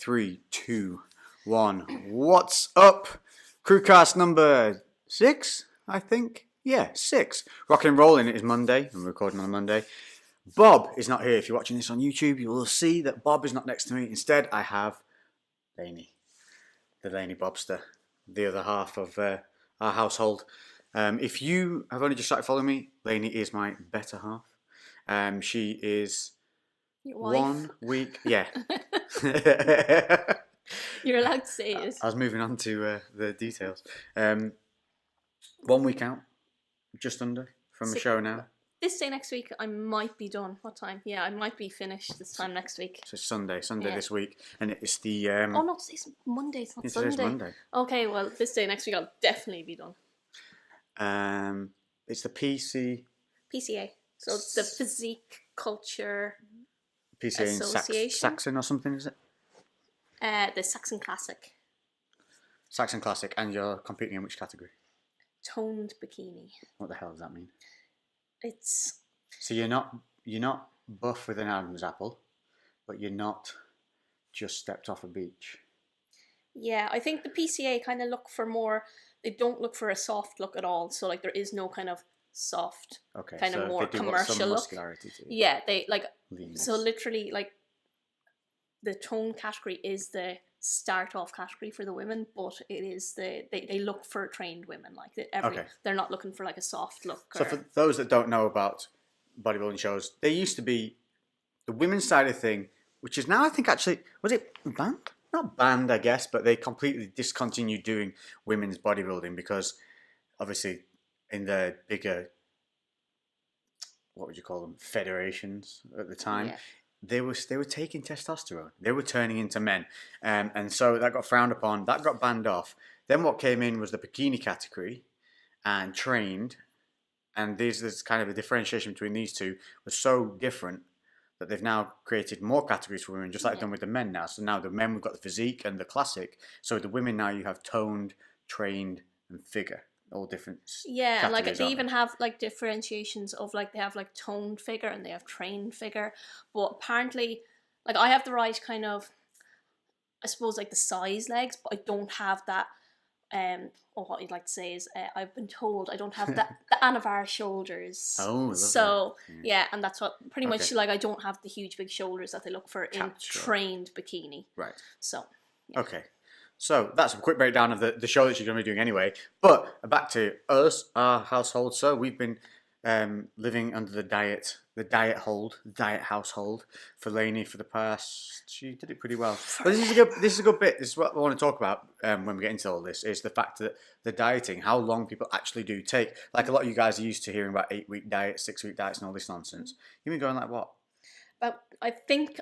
3, 2, 1. What's up? CREWCast number 6, I think. Yeah, 6. Rocking and rolling. It is Monday. I'm recording on a Monday. Bob is not here. If you're watching this on YouTube, you will see that Bob is not next to me. Instead, I have Lainey, the Lainey Bobster, the other half of our household. If you have only just started following me, Lainey is my better half. She is your wife. 1 week. Yeah. You're allowed to say it. I was moving on to the details. 1 week out, just under, from the show now. This day next week, I might be done. What time? Yeah, I might be finished this time next week. So Sunday this week, and it's the. Oh no, today's Monday. It's not Sunday. Today's Monday. Okay, well, this day next week, I'll definitely be done. It's the PCA. So it's the Physique Culture PCA Association. in Saxon or something, is it? The Saxon Classic. Saxon Classic, and you're competing in which category? Toned bikini. What the hell does that mean? It's. So you're not buff with an Adam's apple, but you're not just stepped off a beach. Yeah, I think the PCA kind of look for more. They don't look for a soft look at all. So like there is no kind of soft, kind of more commercial look. Yeah, they like. Leanness. So literally, like the tone category is the start off category for the women, but it is they look for trained women. Like they're not looking for like a soft look. So for those that don't know about bodybuilding shows, there used to be the women's side of the thing, which is now I think actually was it banned? Not banned, I guess, but they completely discontinued doing women's bodybuilding because obviously in the bigger, what would you call them, federations at the time, they were taking testosterone. They were turning into men, and so that got frowned upon. That got banned off. Then what came in was the bikini category, and trained, and there's kind of a differentiation between these two was so different that they've now created more categories for women, just like they've done with the men now. So now the men, we've got the physique and the classic. So with the women now, you have toned, trained, and figure. All different. Yeah, and like they even have like differentiations of like they have like toned figure and they have trained figure. But apparently, like I have the right kind of, I suppose like the size legs, but I don't have that. Or what you'd like to say is, I've been told I don't have the Anavar shoulders. Oh, so yeah, and that's what pretty much like I don't have the huge big shoulders that they look for in trained bikini. Right. So. Yeah. Okay. So that's a quick breakdown of the show that you're going to be doing anyway. But back to us, our household. So we've been living under the diet household for Lainey for the past. She did it pretty well. But this is a good bit. This is what I want to talk about when we get into all this. Is the fact that the dieting, how long people actually do take. Like a lot of you guys are used to hearing about 8-week diets, 6-week diets, and all this nonsense. You've been going like what? I think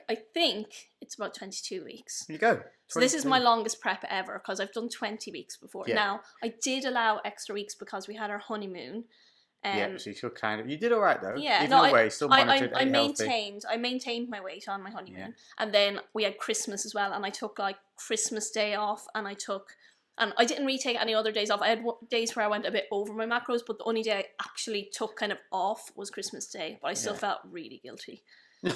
it's about 22 weeks. There you go. So this is my longest prep ever because I've done 20 weeks before. Yeah. Now, I did allow extra weeks because we had our honeymoon. Yeah, so you feel you did all right though. Yeah, I maintained my weight on my honeymoon. And then we had Christmas as well, and I took like Christmas Day off, and I didn't really take any other days off. I had days where I went a bit over my macros, but the only day I actually took kind of off was Christmas Day, but I still felt really guilty.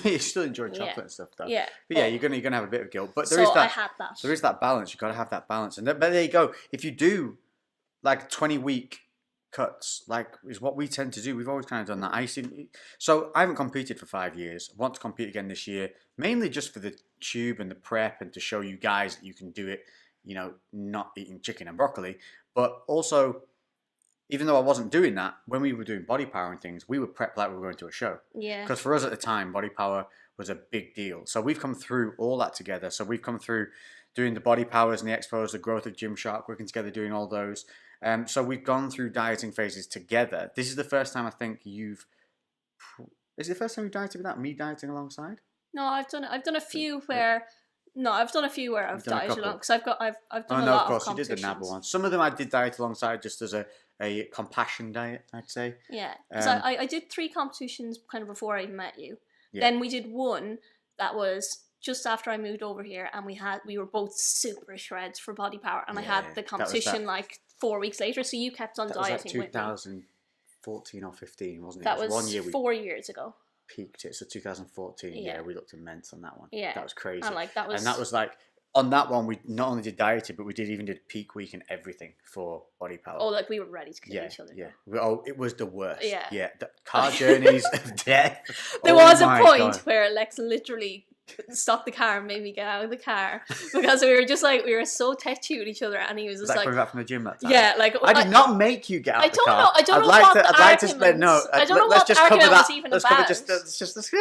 You still enjoy chocolate and stuff, though. Yeah, but you're gonna have a bit of guilt. But I had that. There is that balance. You got to have that balance, but there you go. If you do like 20-week cuts, like is what we tend to do. We've always kind of done that. So I haven't competed for 5 years. I want to compete again this year, mainly just for the tube and the prep, and to show you guys that you can do it. You know, not eating chicken and broccoli, but also. Even though I wasn't doing that, when we were doing body power and things, we would prep like we were going to a show. Yeah. Because for us at the time, body power was a big deal. So we've come through all that together. So we've come through doing the body powers and the expos, the growth of Gymshark, working together, doing all those. So we've gone through dieting phases together. This is the first time I think Is it the first time you've dieted without me dieting alongside? No, I've done a few where. No, I've done a few where I've dieted along because I've done a lot of competitions. Of course, you did the NABA one. Some of them I did diet alongside just as a compassion diet, I'd say. Yeah, so I did 3 competitions kind of before I even met you. Yeah. Then we did one that was just after I moved over here, and we were both super shreds for body power, and I had the competition like 4 weeks later. So you kept on dieting with me. 2014 or 15, wasn't it? That was 1 year. 4 years ago. Peaked it. So 2014, we looked immense on that one. Yeah, that was crazy. And that was like on that one, we not only did dieting, but we did peak week and everything for body power. Oh, like we were ready to kill each other. Yeah. Oh, it was the worst. Yeah. Yeah. The car journeys of death. There was a point where Lex literally stopped the car and made me get out of the car because we were so touchy with each other, and he was just coming back from the gym that time. Yeah, like I did not make you get out of the car. I don't know what the let's just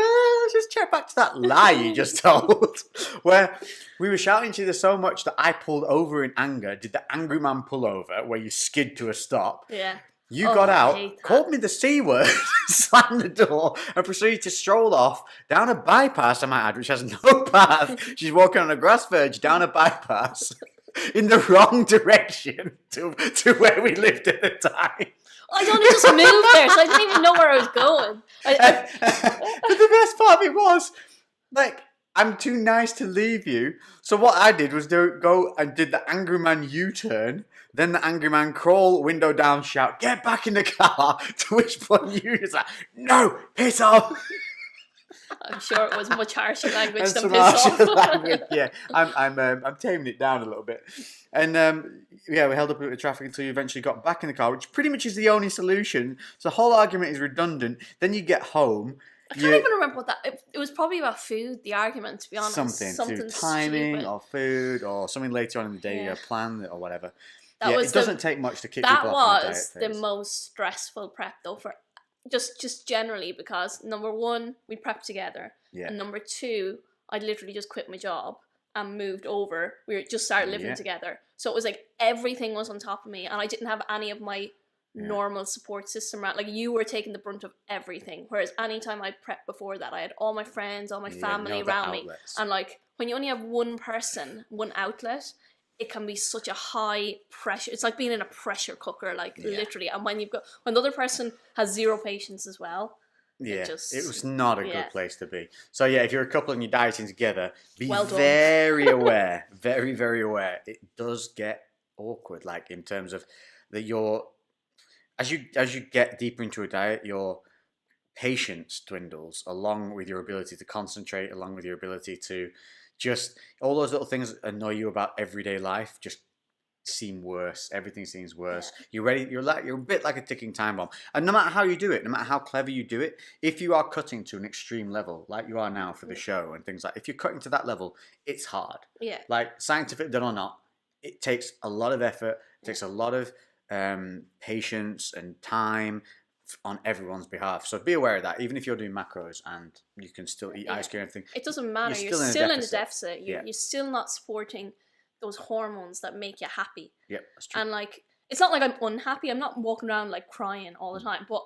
check back to that lie you just told, where we were shouting at each other so much that I pulled over in anger. Did the angry man pull over where you skid to a stop? Yeah. You got out, called me the C word, slammed the door, and proceeded to stroll off down a bypass, I might add, which has no path. She's walking on a grass verge down a bypass in the wrong direction to where we lived at the time. I only just moved there, so I didn't even know where I was going. But the best part of it was, like, I'm too nice to leave you. So what I did was go and did the angry man U-turn. Then the angry man crawl, window down, shout, "Get back in the car!" To which point you was like, "No, piss off!" I'm sure it was much harsher language than piss off. Language, yeah, I'm taming it down a little bit. And we held up a bit of traffic until you eventually got back in the car, which pretty much is the only solution. So the whole argument is redundant. Then you get home. I can't even remember what that... It was probably about food, the argument, to be honest. Something to do timing stupid. Or food or something later on in the day, a plan or whatever. It doesn't take much to keep people off the diet phase. That was the most stressful prep, though, for just generally, because number one, we prepped together. Yeah. And number two, I'd literally just quit my job and moved over. We just started living together. So it was like everything was on top of me, and I didn't have any of my normal support system around. Like, you were taking the brunt of everything, whereas anytime I prepped before that, I had all my friends, all my family around me, and like when you only have one person, one outlet, it can be such a high pressure. It's like being in a pressure cooker, like literally. And when the other person has zero patience as well, it was not a good place to be. So if you're a couple and you're dieting together, be very aware, very, very aware. It does get awkward, like in terms of that as you get deeper into a diet, your patience dwindles along with your ability to concentrate, along with your ability to just all those little things that annoy you about everyday life just seem worse. Everything seems worse. You're a bit like a ticking time bomb. And no matter how you do it, no matter how clever you do it, if you are cutting to an extreme level, like you are now for the show and things like, if you're cutting to that level, it's hard. Yeah. Like, scientific done or not, it takes a lot of effort. It takes a lot of patience and time on everyone's behalf. So be aware of that. Even if you're doing macros and you can still eat ice cream and everything, it doesn't matter. You're still in a deficit. You're still not supporting those hormones that make you happy. Yeah, that's true. And like, it's not like I'm unhappy. I'm not walking around like crying all the time, but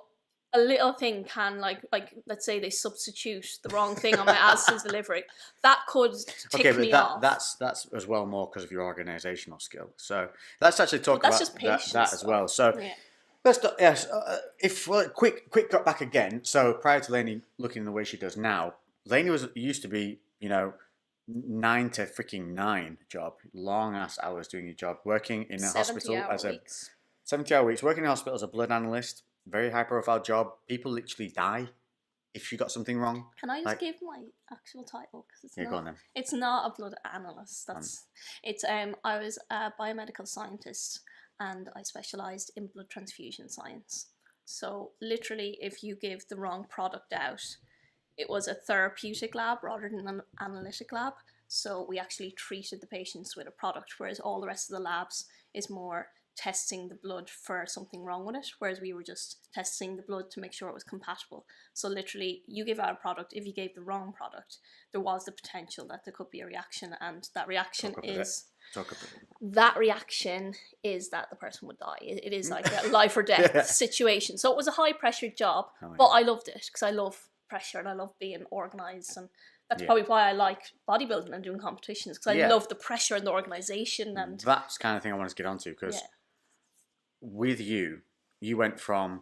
a little thing can like let's say they substitute the wrong thing on my Asda's delivery, that could tick me off. That's as well more because of your organisational skill. So let's actually talk about that as well. So let's quick cut back again. So prior to Lainey looking the way she does now, Lainey used to be 9 to freaking 9 job, long ass hours doing your job, working in a hospital as a 70-hour weeks, working in a hospital as a blood analyst. Very high profile job. People literally die if you got something wrong. Can I just give my actual title? Go on then. It's not a blood analyst. I was a biomedical scientist and I specialised in blood transfusion science. So literally, if you give the wrong product out, it was a therapeutic lab rather than an analytic lab. So we actually treated the patients with a product, whereas all the rest of the labs is more testing the blood for something wrong with it, whereas we were just testing the blood to make sure it was compatible. So literally, you give out a product. If you gave the wrong product, there was the potential that there could be a reaction, and that reaction is that the person would die. It is like a life or death situation. So it was a high pressure job, but I loved it because I love pressure and I love being organised, and that's probably why I like bodybuilding and doing competitions, because I love the pressure and the organisation. And that's the kind of thing I want to get onto, because with you went from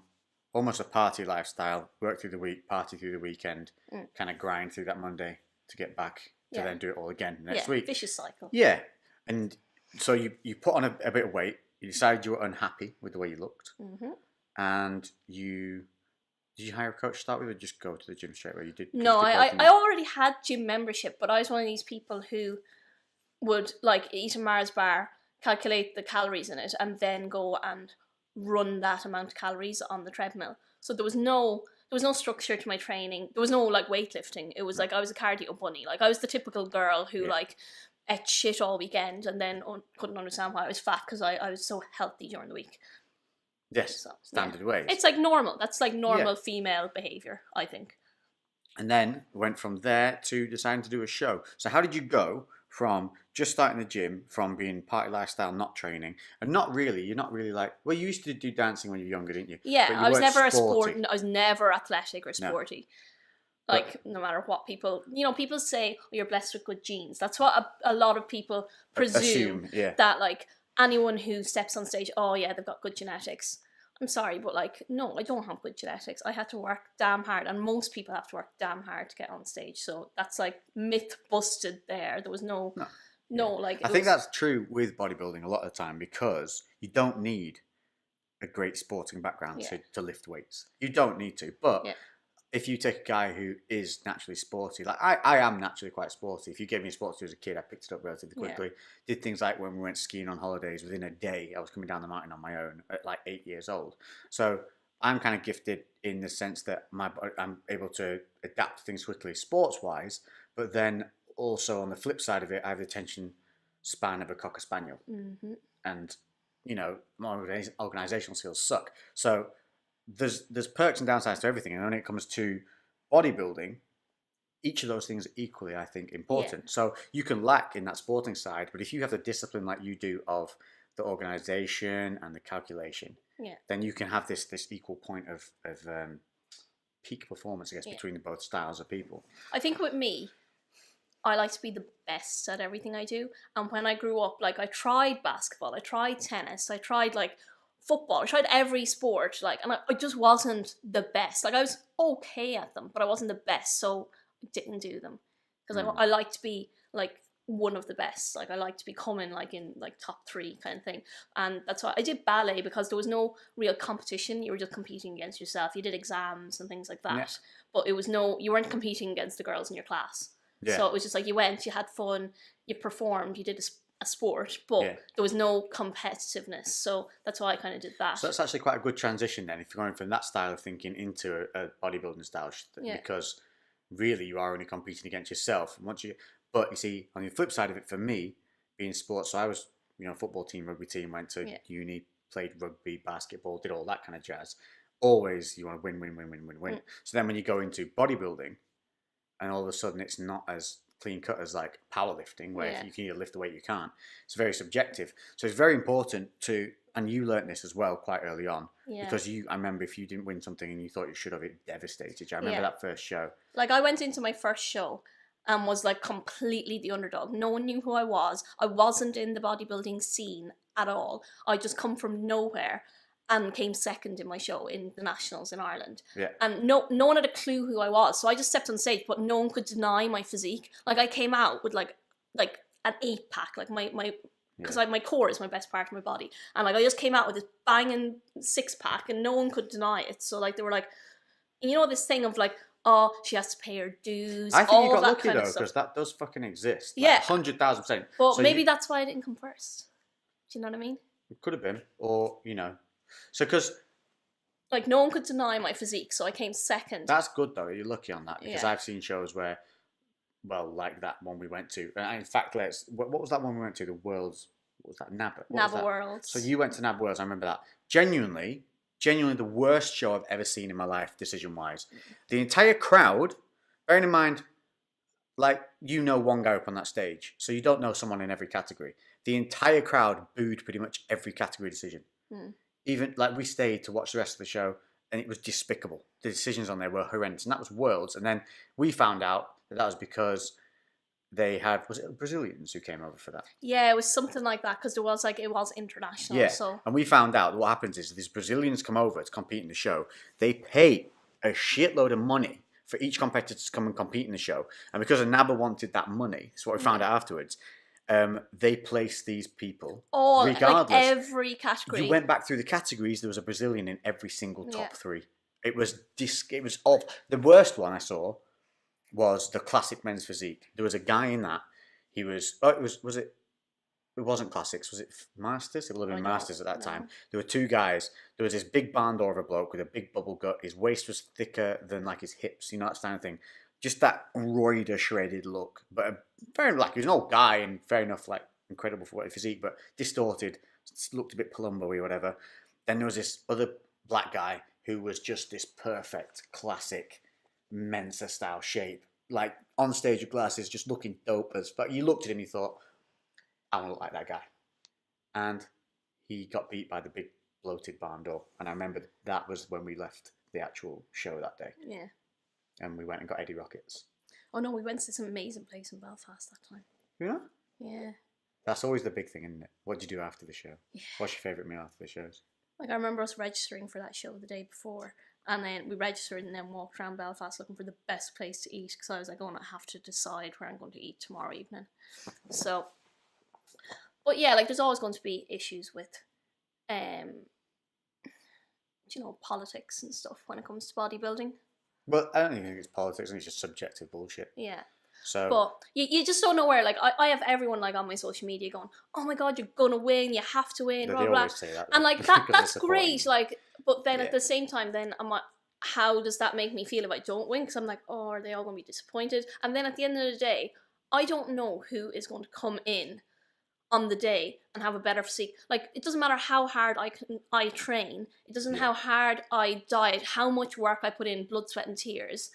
almost a party lifestyle, work through the week, party through the weekend, kind of grind through that Monday to get back to then do it all again next week. Vicious cycle. Yeah. And so you put on a bit of weight, you decided you were unhappy with the way you looked, and did you hire a coach to start with, or just go to the gym straight away? You did? No, I already had gym membership, but I was one of these people who would like eat a Mars bar, calculate the calories in it, and then go and run that amount of calories on the treadmill. So there was no structure to my training. There was no like weightlifting. It was like I was a cardio bunny. Like I was the typical girl who like ate shit all weekend and then couldn't understand why I was fat because I was so healthy during the week. Yes, so, standard ways. It's like normal. That's like normal female behaviour, I think. And then went from there to deciding to do a show. So how did you go from just starting the gym, from being party lifestyle, not training, and you're not really like, well, you used to do dancing when you were younger, didn't you? Yeah, I was never I was never athletic or sporty. No. Like, no matter what people say, oh, you're blessed with good genes. That's what a lot of people presume that, like, anyone who steps on stage, oh yeah, they've got good genetics. I'm sorry, but like, no, I don't have good genetics. I had to work damn hard, and most people have to work damn hard to get on stage. So that's like myth busted there. There was no like. I think that's true with bodybuilding a lot of the time, because you don't need a great sporting background to lift weights. You don't need to, but if you take a guy who is naturally sporty, like I am naturally quite sporty. If you gave me sports as a kid, I picked it up relatively quickly. Did things like when we went skiing on holidays, within a day, I was coming down the mountain on my own at like 8 years old. So I'm kind of gifted in the sense that I'm able to adapt to things quickly sports-wise, but then also on the flip side of it, I have the attention span of a Cocker Spaniel. Mm-hmm. And, my organizational skills suck. So there's perks and downsides to everything, and when it comes to bodybuilding, each of those things are equally, I think, important. Yeah. So you can lack in that sporting side, but if you have the discipline like you do of the organization and the calculation, then you can have this equal point of peak performance, I guess, between both styles of people. I think with me, I like to be the best at everything I do, and when I grew up, like I tried basketball, I tried tennis, I tried like football, I tried every sport, like, and I just wasn't the best. Like I was okay at them, but I wasn't the best, so I didn't do them because I like to be like one of the best. Like I like to be coming like in like top 3 kind of thing, and that's why I did ballet, because there was no real competition. You were just competing against yourself. You did exams and things like that, but you weren't competing against the girls in your class. So it was just like you went, you had fun, you performed, you did a sport, but there was no competitiveness. So that's why I kind of did that. So that's actually quite a good transition then, if you're going from that style of thinking into a bodybuilding style, because really you are only competing against yourself. But you see, on the flip side of it, for me, being sports, so I was, football team, rugby team, went to uni, played rugby, basketball, did all that kind of jazz. Always you want to win. So then when you go into bodybuilding, and all of a sudden it's not as clean cut as like powerlifting, where if you can either lift the weight, you can't. It's very subjective. So it's very important to, and you learnt this as well quite early on, because I remember if you didn't win something and you thought you should have, it devastated you. I remember that first show. Like I went into my first show and was like completely the underdog. No one knew who I was. I wasn't in the bodybuilding scene at all. I just come from nowhere and came second in my show in the Nationals in Ireland. Yeah. And no one had a clue who I was. So I just stepped on stage, but no one could deny my physique. Like I came out with like an 8-pack, like my because my core is my best part of my body. And like I just came out with this banging 6-pack and no one could deny it. So like they were like, this thing of like, oh, she has to pay her dues. I think you got lucky though, because that does fucking exist. Like, 100,000%. But so maybe that's why I didn't come first. Do you know what I mean? It could have been, or So, because like no one could deny my physique, so I came second. That's good though. You're lucky on that, because I've seen shows where, well, like that one we went to. And in fact, what was that one we went to? The Worlds. What was that? NABBA Worlds. So you went to NABBA Worlds. I remember that. Genuinely the worst show I've ever seen in my life, decision-wise. The entire crowd, bearing in mind, like one guy up on that stage, so you don't know someone in every category. The entire crowd booed pretty much every category decision. Even like we stayed to watch the rest of the show, and it was despicable. The decisions on there were horrendous, and that was Worlds. And then we found out that was because they had, was it Brazilians who came over for that? Yeah, it was something like that, because it was international. Yeah, so. And we found out that what happens is these Brazilians come over to compete in the show. They pay a shitload of money for each competitor to come and compete in the show, and because NABBA wanted that money, that's what we found out afterwards. They placed these people regardless. Like every category. You went back through the categories. There was a Brazilian in every single top 3. It was awful. The worst one I saw was the classic men's physique. There was a guy in that. He was. Oh, it was. Was it? It wasn't Classics. Was it Masters? It would have been Masters at that time. There were two guys. There was this big barn door of a bloke with a big bubble gut. His waist was thicker than like his hips. You know, that kind of thing. Just that roider, shredded look. But very like he was an old guy and fair enough, like incredible for what his physique, but distorted. Looked a bit Palumbo-y or whatever. Then there was this other black guy who was just this perfect, classic Mensa-style shape. Like, on stage with glasses, just looking dope as... But you looked at him, you thought, I want to look like that guy. And he got beat by the big, bloated barn door. And I remember that was when we left the actual show that day. Yeah. And we went and got Eddie Rockets. Oh, no, we went to some amazing place in Belfast that time. Yeah? Yeah. That's always the big thing, isn't it? What did you do after the show? Yeah. What's your favourite meal after the shows? Like, I remember us registering for that show the day before, and then we registered and then walked around Belfast looking for the best place to eat, because I was like, oh, I have to decide where I'm going to eat tomorrow evening. So, but yeah, like, there's always going to be issues with, politics and stuff when it comes to bodybuilding. Well, I don't even think it's politics, I think it's just subjective bullshit. Yeah. So, but you just don't know where. Like, I have everyone like on my social media going, "Oh my god, you're gonna win! You have to win!" Blah, they blah. always say that, and like that's great. Like, but then at the same time, then I'm like, how does that make me feel if I don't win? Because I'm like, oh, are they all gonna be disappointed? And then at the end of the day, I don't know who is going to come in on the day and have a better physique. Like, it doesn't matter how hard I train. It doesn't how hard I diet, how much work I put in, blood, sweat, and tears.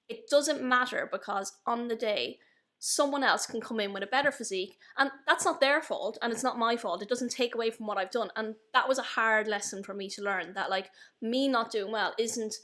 It doesn't matter, because on the day, someone else can come in with a better physique, and that's not their fault, and it's not my fault. It doesn't take away from what I've done, and that was a hard lesson for me to learn, that, like, me not doing well isn't,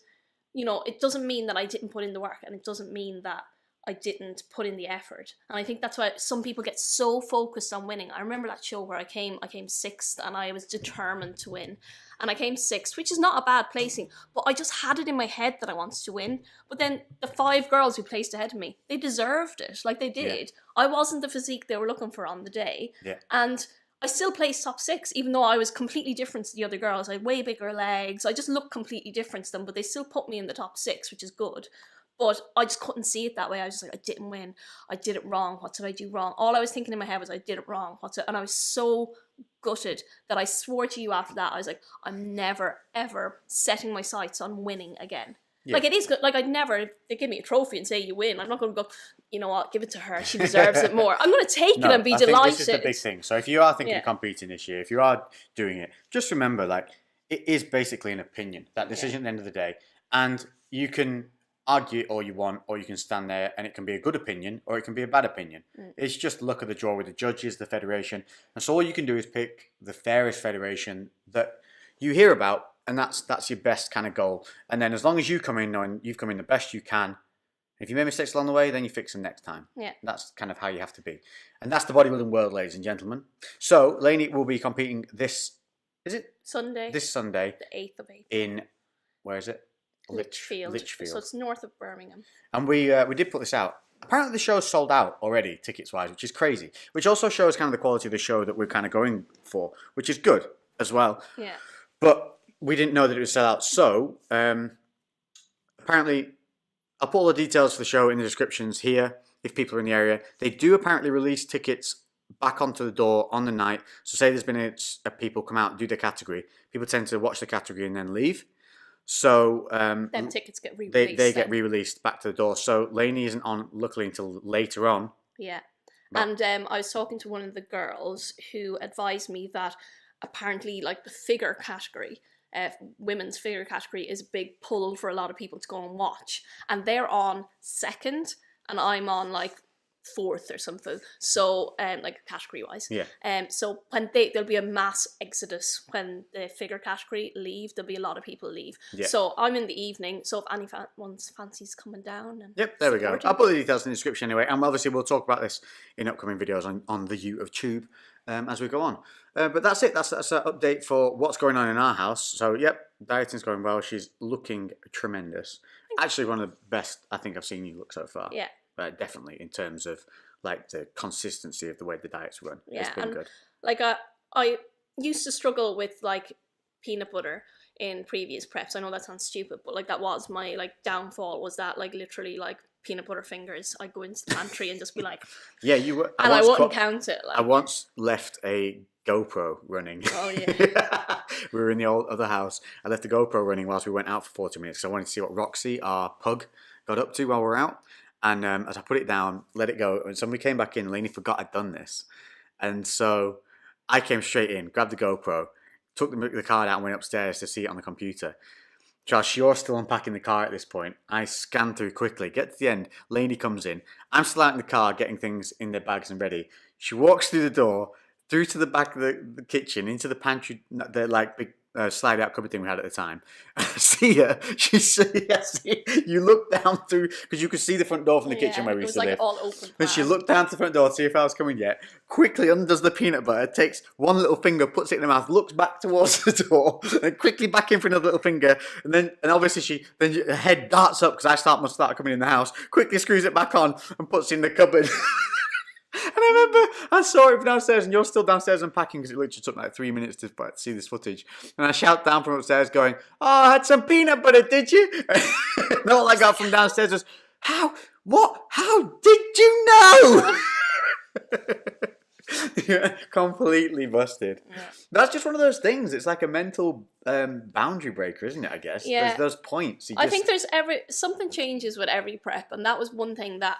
it doesn't mean that I didn't put in the work, and it doesn't mean that I didn't put in the effort. And I think that's why some people get so focused on winning. I remember that show where I came sixth, and I was determined to win. And I came sixth, which is not a bad placing, but I just had it in my head that I wanted to win. But then the 5 girls who placed ahead of me, they deserved it. Like, they did. Yeah. I wasn't the physique they were looking for on the day. Yeah. And I still placed top 6, even though I was completely different to the other girls. I had way bigger legs. I just looked completely different to them, but they still put me in the top 6, which is good. But I just couldn't see it that way. I was just like, I didn't win. I did it wrong. What did I do wrong? All I was thinking in my head was, I did it wrong. And I was so gutted that I swore to you after that. I was like, I'm never, ever setting my sights on winning again. Yeah. Like, it is good. Like, I'd never, if they give me a trophy and say you win, I'm not going to go, you know what, give it to her. She deserves it more. I'm going to take it and be delighted. Think this is the big thing. So if you are thinking of competing this year, if you are doing it, just remember, like, it is basically an opinion. That decision at the end of the day. And you can argue all you want, or you can stand there and it can be a good opinion or it can be a bad opinion. It's just luck of the draw with the judges, the federation, and so all you can do is pick the fairest federation that you hear about, and that's your best kind of goal. And then as long as you come in knowing you've come in the best you can, if you make mistakes along the way, then you fix them next time. Yeah, that's kind of how you have to be, and that's the bodybuilding world, ladies and gentlemen. So Lainey will be competing this Sunday, the 8th of April, in, where is it? Lichfield. So it's north of Birmingham. And we did put this out. Apparently the show's sold out already, tickets-wise, which is crazy. Which also shows kind of the quality of the show that we're kind of going for, which is good as well. Yeah. But we didn't know that it would sell out. So, apparently, I'll put all the details for the show in the descriptions here, if people are in the area. They do apparently release tickets back onto the door on the night. So say there's been people come out and do their category. People tend to watch the category and then leave. So them tickets get re-released. They get re-released back to the door. So Lainey isn't on, luckily, until later on. Yeah. But, and I was talking to one of the girls who advised me that apparently, like, the figure category, women's figure category, is a big pull for a lot of people to go and watch. And they're on 2nd, and I'm on, like, 4th or something, so like category wise, so when there'll be a mass exodus when the figure category leave. There'll be a lot of people leave. So I'm in the evening, so if anyone's fancies coming down, and there we go. I'll put the details in the description anyway, and obviously we'll talk about this in upcoming videos on the YouTube as we go on. But that's it. That's an update for what's going on in our house. So dieting's going well. She's looking tremendous. Actually, one of the best I think I've seen you look so far. Yeah. Definitely, in terms of, like, the consistency of the way the diet's run. It's been good. Like, I used to struggle with, like, peanut butter in previous preps. I know that sounds stupid, but, like, that was my, like, downfall, was that, like, literally, like, peanut butter fingers, I'd go into the pantry and just be like, yeah, you were, I wouldn't count it. Like. I once left a GoPro running. Oh yeah. We were in the old other house. I left the GoPro running whilst we went out for 40 minutes. So I wanted to see what Roxy, our pug, got up to while we were out. And as I put it down, let it go, and somebody came back in, Lainey forgot I'd done this. And so I came straight in, grabbed the GoPro, took the card out and went upstairs to see it on the computer. Josh, you're still unpacking the car at this point. I scan through quickly, get to the end, Lainey comes in. I'm still out in the car getting things in their bags and ready. She walks through the door, through to the back of the kitchen, into the pantry, the like big slide out cupboard thing we had at the time. I see her. You look down through, because you could see the front door from the kitchen where we used to live. It was like all open. And she looked down to the front door to see if I was coming yet. Quickly undoes the peanut butter, takes one little finger, puts it in her mouth, looks back towards the door, and quickly back in for another little finger. And obviously her head darts up because I must start coming in the house. Quickly screws it back on and puts it in the cupboard. And I remember I saw it from downstairs, and you're still downstairs unpacking because it literally took like 3 minutes to see this footage. And I shout down from upstairs, going, "Oh, I had some peanut butter, did you?" And all I got from downstairs was, "How? What? How did you know?" Yeah, completely busted. Yeah. That's just one of those things. It's like a mental boundary breaker, isn't it? I guess. Yeah. There's those points. I think something changes with every prep, and that was one thing that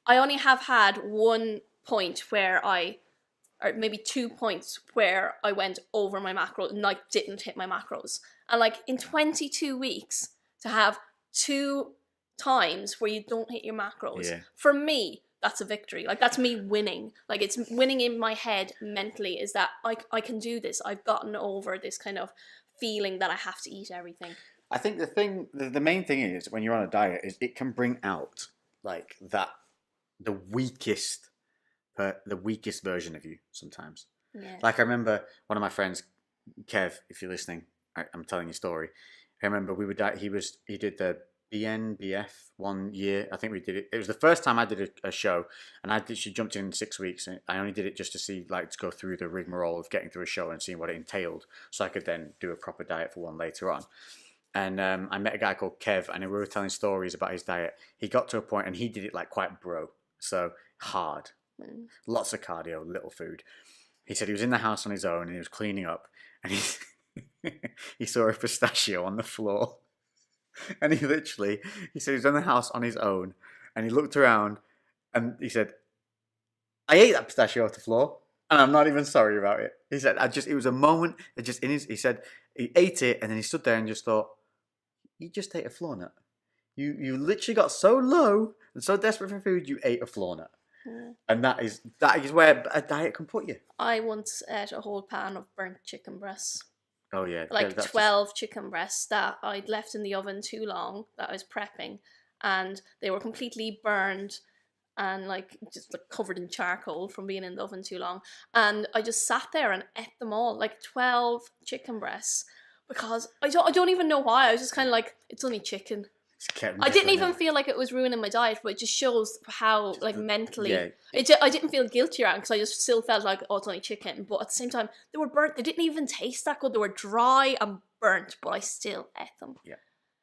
I only have had one point where or maybe 2 points where I went over my macros and like didn't hit my macros. And like in 22 weeks to have 2 times where you don't hit your macros, for me, that's a victory. Like that's me winning. Like it's winning in my head mentally, is that I can do this. I've gotten over this kind of feeling that I have to eat everything. I think the main thing is when you're on a diet is it can bring out like that, the weakest version of you sometimes. Yeah. Like I remember one of my friends, Kev, if you're listening, I'm telling you a story. I remember he did the BNBF 1 year. I think we did it. It was the first time I did a show, and she jumped in 6 weeks. And I only did it just to go through the rigmarole of getting through a show and seeing what it entailed, so I could then do a proper diet for one later on. And I met a guy called Kev, and we were telling stories about his diet. He got to a point, and he did it like quite bro, so hard. Lots of cardio, little food. He said he was in the house on his own and he was cleaning up, and he saw a pistachio on the floor, and he said he was in the house on his own, and he looked around and he said, "I ate that pistachio off the floor and I'm not even sorry about it." He said, it was a moment that just he said he ate it, and then he stood there and just thought, "You just ate a floor nut. You literally got so low and so desperate for food, you ate a floor nut." And that is where a diet can put you. I once ate a whole pan of burnt chicken breasts. Oh yeah, like 12 chicken breasts that I'd left in the oven too long, that I was prepping, and they were completely burned and like just like covered in charcoal from being in the oven too long. And I just sat there and ate them all, like 12 chicken breasts, because I don't even know why. I was just kind of like, it's only chicken. I didn't even feel like it was ruining my diet, but it just shows how like mentally I didn't feel guilty around, because I just still felt like, oh, it's only chicken. But at the same time, they were burnt. They didn't even taste that good. They were dry and burnt, but I still ate them. Yeah,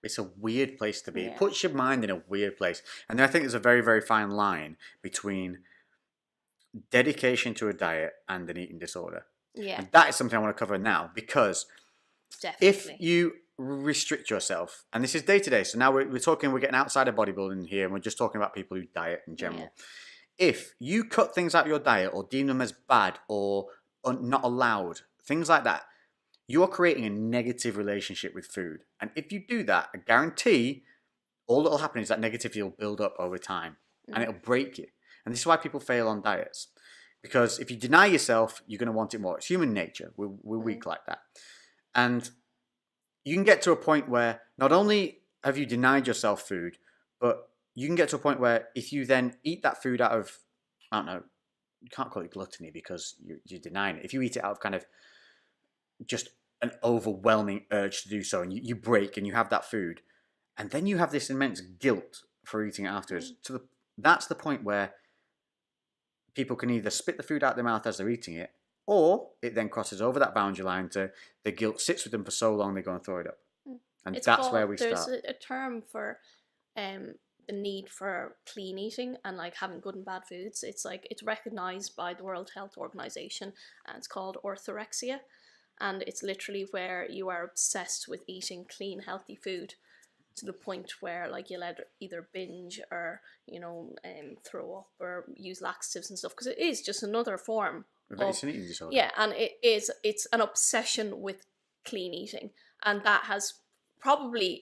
it's a weird place to be. It puts your mind in a weird place. And I think there's a very, very fine line between dedication to a diet and an eating disorder. Yeah, and that is something I want to cover now, because definitely, if you restrict yourself, and this is day to day, so now we're getting outside of bodybuilding here, and we're just talking about people who diet in general. If you cut things out of your diet or deem them as bad or not allowed, things like that, you're creating a negative relationship with food. And if you do that, I guarantee all that will happen is that negativity will build up over time, and it'll break you. And this is why people fail on diets, because if you deny yourself, you're going to want it more. It's human nature. We're weak like that. And you can get to a point where not only have you denied yourself food, but you can get to a point where if you then eat that food out of, I don't know, you can't call it gluttony because you're denying it. If you eat it out of kind of just an overwhelming urge to do so, and you break and you have that food, and then you have this immense guilt for eating it afterwards, that's the point where people can either spit the food out their mouth as they're eating it, or it then crosses over that boundary line to the guilt sits with them for so long they go and throw it up. And that's where we start. There's a term for the need for clean eating and like having good and bad foods. It's like it's recognized by the World Health Organization, and it's called orthorexia, and it's literally where you are obsessed with eating clean, healthy food to the point where like you'll either binge or throw up or use laxatives and stuff, because it is just another form it's an eating disorder. Yeah, and it's an obsession with clean eating, and that has probably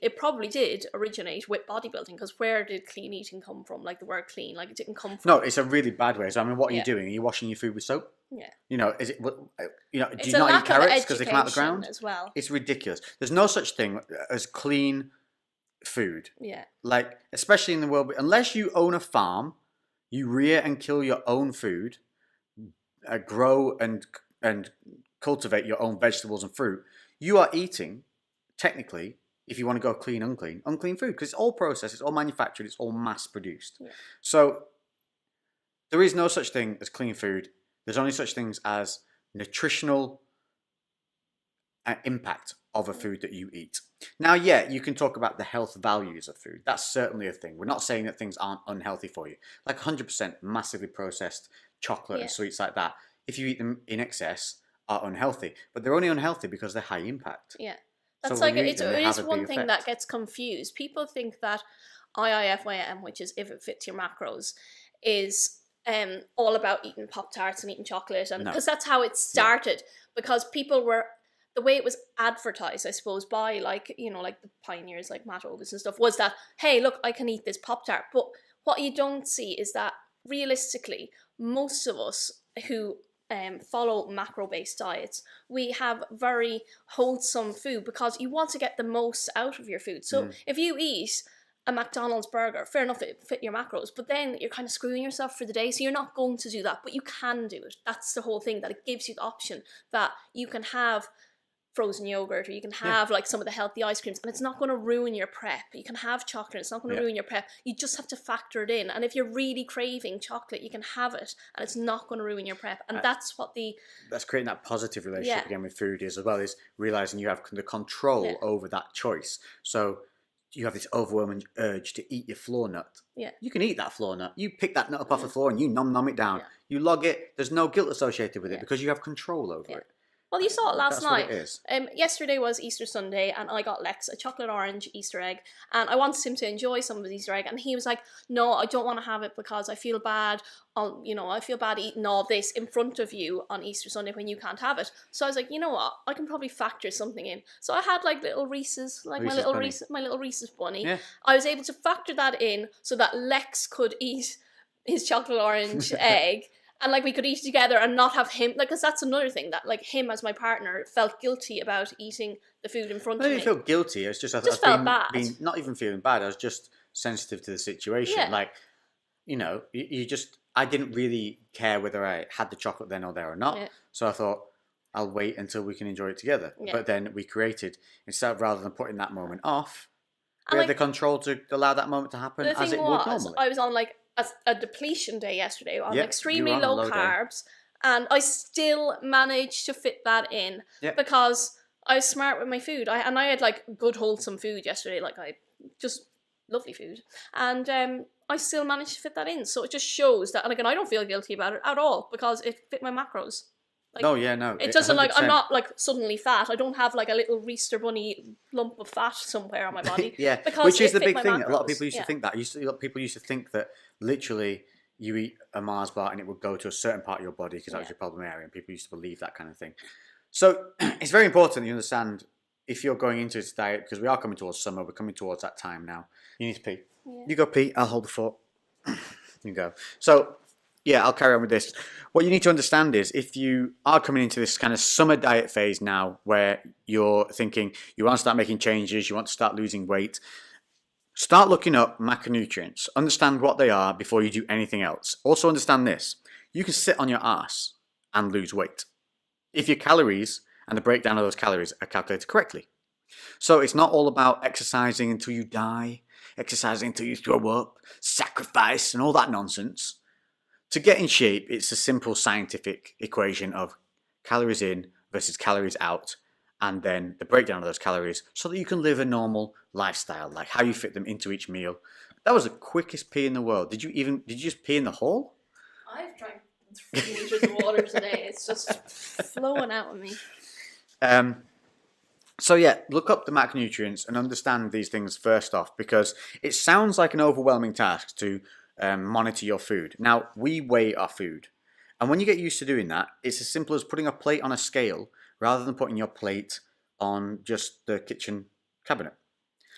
did originate with bodybuilding, because where did clean eating come from? Like the word clean, like it didn't come from. No, it's a really bad way. So I mean, what are you doing? Are you washing your food with soap? Yeah. Is it? Do you not eat carrots because they come out of the ground? As well. It's ridiculous. There's no such thing as clean food. Yeah. Like, especially in the world, unless you own a farm, you rear and kill your own food, grow and cultivate your own vegetables and fruit, you are eating, technically, if you want to go clean, unclean food, because it's all processed, it's all manufactured, it's all mass produced. Yeah. So there is no such thing as clean food. There's only such things as nutritional impact of a food that you eat. Now, yeah, you can talk about the health values of food. That's certainly a thing. We're not saying that things aren't unhealthy for you. Like 100% massively processed chocolate and sweets like that, if you eat them in excess, are unhealthy. But they're only unhealthy because they're high impact. Yeah. That's so like, it is one thing that gets confused. People think that IIFYM, which is if it fits your macros, is all about eating Pop-Tarts and eating chocolate. And because that's how it started. Because people were, the way it was advertised, I suppose, by like the pioneers like Matt Ogus and stuff, was that, hey, look, I can eat this Pop-Tart. But what you don't see is that realistically, most of us who follow macro-based diets, we have very wholesome food because you want to get the most out of your food. So if you eat a McDonald's burger, fair enough, it fit your macros, but then you're kind of screwing yourself for the day, so you're not going to do that, but you can do it. That's the whole thing, that it gives you the option that you can have frozen yogurt, or you can have like some of the healthy ice creams, and it's not going to ruin your prep. You can have chocolate, it's not going to ruin your prep. You just have to factor it in, and if you're really craving chocolate, you can have it and it's not going to ruin your prep. And that's what that's creating that positive relationship again with food is, as well, is realizing you have the control over that choice. So you have this overwhelming urge to eat your floor nut. You can eat that floor nut. You pick that nut up off the floor and you nom it down. You log it. There's no guilt associated with it because you have control over it. Well, you saw it last night. What it is. Yesterday was Easter Sunday, and I got Lex a chocolate orange Easter egg, and I wanted him to enjoy some of his Easter egg, and he was like, "No, I don't want to have it because I feel bad. I feel bad eating all this in front of you on Easter Sunday when you can't have it." So I was like, you know what? I can probably factor something in. So I had like little Reese's, like my little Reese's bunny. Yeah. I was able to factor that in so that Lex could eat his chocolate orange egg. And like we could eat together and not have him, like, because that's another thing, that like him as my partner felt guilty about eating the food in front of me. I didn't feel guilty. It's just I felt bad. Not even feeling bad. I was just sensitive to the situation. Yeah. Like, I didn't really care whether I had the chocolate then or there or not. Yeah. So I thought, I'll wait until we can enjoy it together. Yeah. But then we created, rather than putting that moment off, we had the control to allow that moment to happen as it would normally. I was on like a depletion day yesterday on extremely low carbs, and I still managed to fit that in because I was smart with my food. I had like good wholesome food yesterday, like I just lovely food, and I still managed to fit that in. So it just shows that, and again, I don't feel guilty about it at all because it fit my macros. Like, no. It doesn't 100%. Like, I'm not like suddenly fat. I don't have like a little Easter bunny lump of fat somewhere on my body. Because which is the big thing. Macros. A lot of people used to think that. People used to think that literally you eat a Mars bar and it would go to a certain part of your body because that was your problem area, and people used to believe that kind of thing. So it's very important that you understand if you're going into this diet, because we are coming towards summer. We're coming towards that time now. You need to pee. Yeah. You go pee. I'll hold the fort. You go. So. Yeah, I'll carry on with this. What you need to understand is if you are coming into this kind of summer diet phase now where you're thinking you want to start making changes, you want to start losing weight, start looking up macronutrients. Understand what they are before you do anything else. Also understand this. You can sit on your ass and lose weight if your calories and the breakdown of those calories are calculated correctly. So it's not all about exercising until you die, exercising until you throw up, sacrifice and all that nonsense. To get in shape, it's a simple scientific equation of calories in versus calories out, and then the breakdown of those calories so that you can live a normal lifestyle, like how you fit them into each meal, That was the quickest pee in the world. Did you just pee in the hall? I've drank 3 liters of water today. It's just flowing out of me. So yeah, look up the macronutrients and understand these things first off, because it sounds like an overwhelming task to monitor your food. Now, we weigh our food. And when you get used to doing that, it's as simple as putting a plate on a scale rather than putting your plate on just the kitchen cabinet.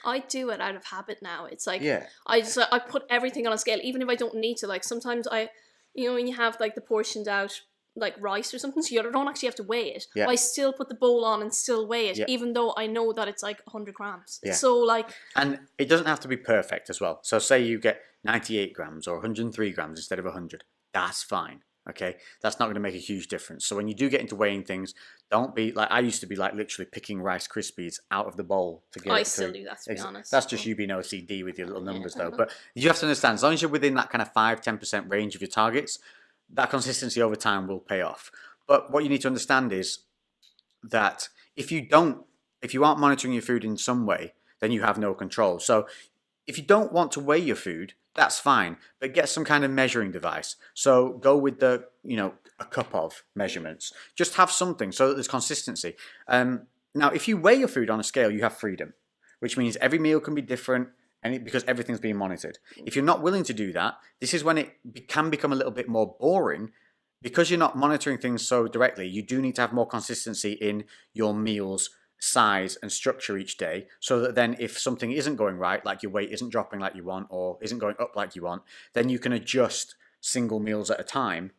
I do it out of habit now. It's like, I put everything on a scale, even if I don't need to. Like sometimes when you have like the portioned out like rice or something, so you don't actually have to weigh it. Yeah. I still put the bowl on and still weigh it, even though I know that it's like 100 grams. Yeah. So like... And it doesn't have to be perfect as well. So say you get 98 grams or 103 grams instead of 100. That's fine. Okay, that's not going to make a huge difference. So when you do get into weighing things, don't be like I used to be, like literally picking Rice Krispies out of the bowl to get. I still do that, to be honest. That's just you being OCD with your little numbers, though. But you have to understand, as long as you're within that kind of 5-10% range of your targets, that consistency over time will pay off. But what you need to understand is that if you aren't monitoring your food in some way, then you have no control. So if you don't want to weigh your food, that's fine, but get some kind of measuring device. So go with the, a cup of measurements. Just have something so that there's consistency. Now, if you weigh your food on a scale, you have freedom, which means every meal can be different because everything's being monitored. If you're not willing to do that, this is when it can become a little bit more boring. Because you're not monitoring things so directly, you do need to have more consistency in your meals, size and structure each day, so that then if something isn't going right, like your weight isn't dropping like you want or isn't going up like you want, then you can adjust single meals at a time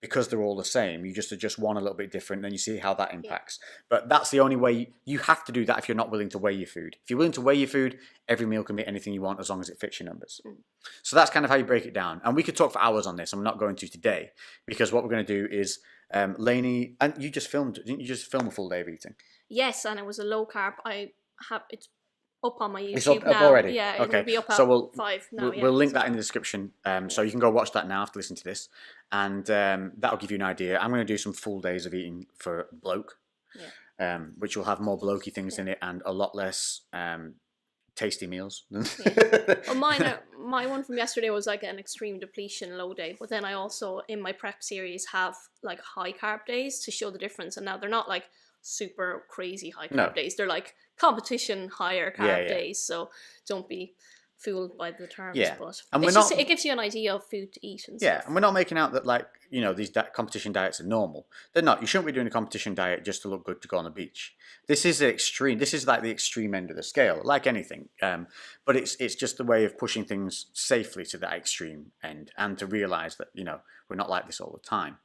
because they're all the same. You just adjust one a little bit different, then you see how that impacts. But that's the only way. You have to do that if you're not willing to weigh your food. If you're willing to weigh your food, every meal can be anything you want as long as it fits your numbers. So that's kind of how you break it down. And we could talk for hours on this. I'm not going to today, because what we're going to do is Lainey, and you just filmed, didn't you just film a full day of eating? Yes, and it was a low carb. It's up on my YouTube it's up now. Already? Yeah, okay. It'll be up at 5 now. We'll link that in the description, so you can go watch that now after listening to this, and that'll give you an idea. I'm going to do some full days of eating for bloke, which will have more blokey things in it and a lot less tasty meals. Well, my one from yesterday was like an extreme depletion low day, but then I also in my prep series have like high carb days to show the difference, and now they're not like super crazy high carb days. They're like competition higher carb days, so don't be fooled by the terms. But and it gives you an idea of food to eat and stuff. And we're not making out that these competition diets are normal. They're not. You shouldn't be doing a competition diet just to look good to go on the beach. This is extreme. This is like the extreme end of the scale, like anything. But it's just a way of pushing things safely to that extreme end, and to realize that we're not like this all the time.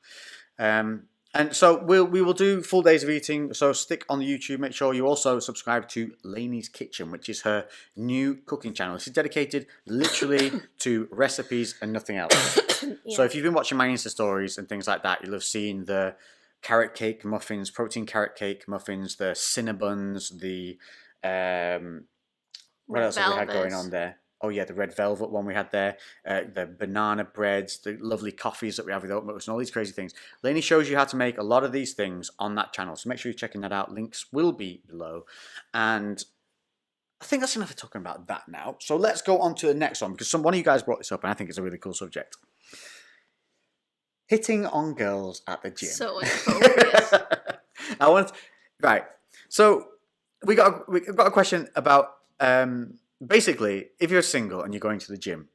And so we will do full days of eating. So stick on the YouTube. Make sure you also subscribe to Lainey's Kitchen, which is her new cooking channel. This is dedicated literally to recipes and nothing else. So if you've been watching my Insta stories and things like that, you'll have seen the carrot cake muffins, protein carrot cake muffins, the Cinnabuns, the what else have we had going on there? Oh yeah, the red velvet one we had there, the banana breads, the lovely coffees that we have with oat milk, and all these crazy things. Lainey shows you how to make a lot of these things on that channel, so make sure you're checking that out. Links will be below. And I think that's enough of talking about that now. So let's go on to the next one, because one of you guys brought this up, and I think it's a really cool subject. Hitting on girls at the gym. So inappropriate. Right. So we got a question about. Basically, if you're single and you're going to the gym,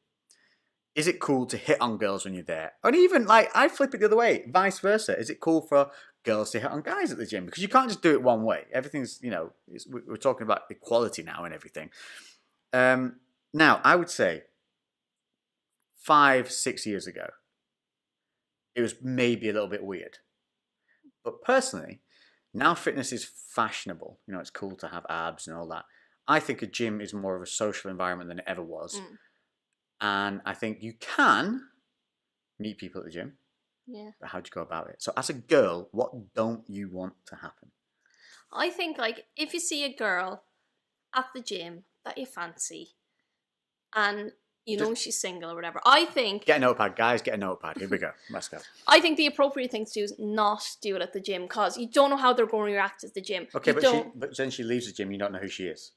is it cool to hit on girls when you're there? And even, I flip it the other way, vice versa. Is it cool for girls to hit on guys at the gym? Because you can't just do it one way. Everything's, we're talking about equality now and everything. Now, I would say 5-6 years ago, it was maybe a little bit weird. But personally, now fitness is fashionable. It's cool to have abs and all that. I think a gym is more of a social environment than it ever was. And I think you can meet people at the gym. Yeah. But how do you go about it? So as a girl, what don't you want to happen? I think, if you see a girl at the gym that you fancy, and she's single or whatever, I think... Get a notepad, guys. Get a notepad. Here we go. Let's go. I think the appropriate thing to do is not do it at the gym, because you don't know how they're going to react at the gym. Okay, but then she leaves the gym, you don't know who she is.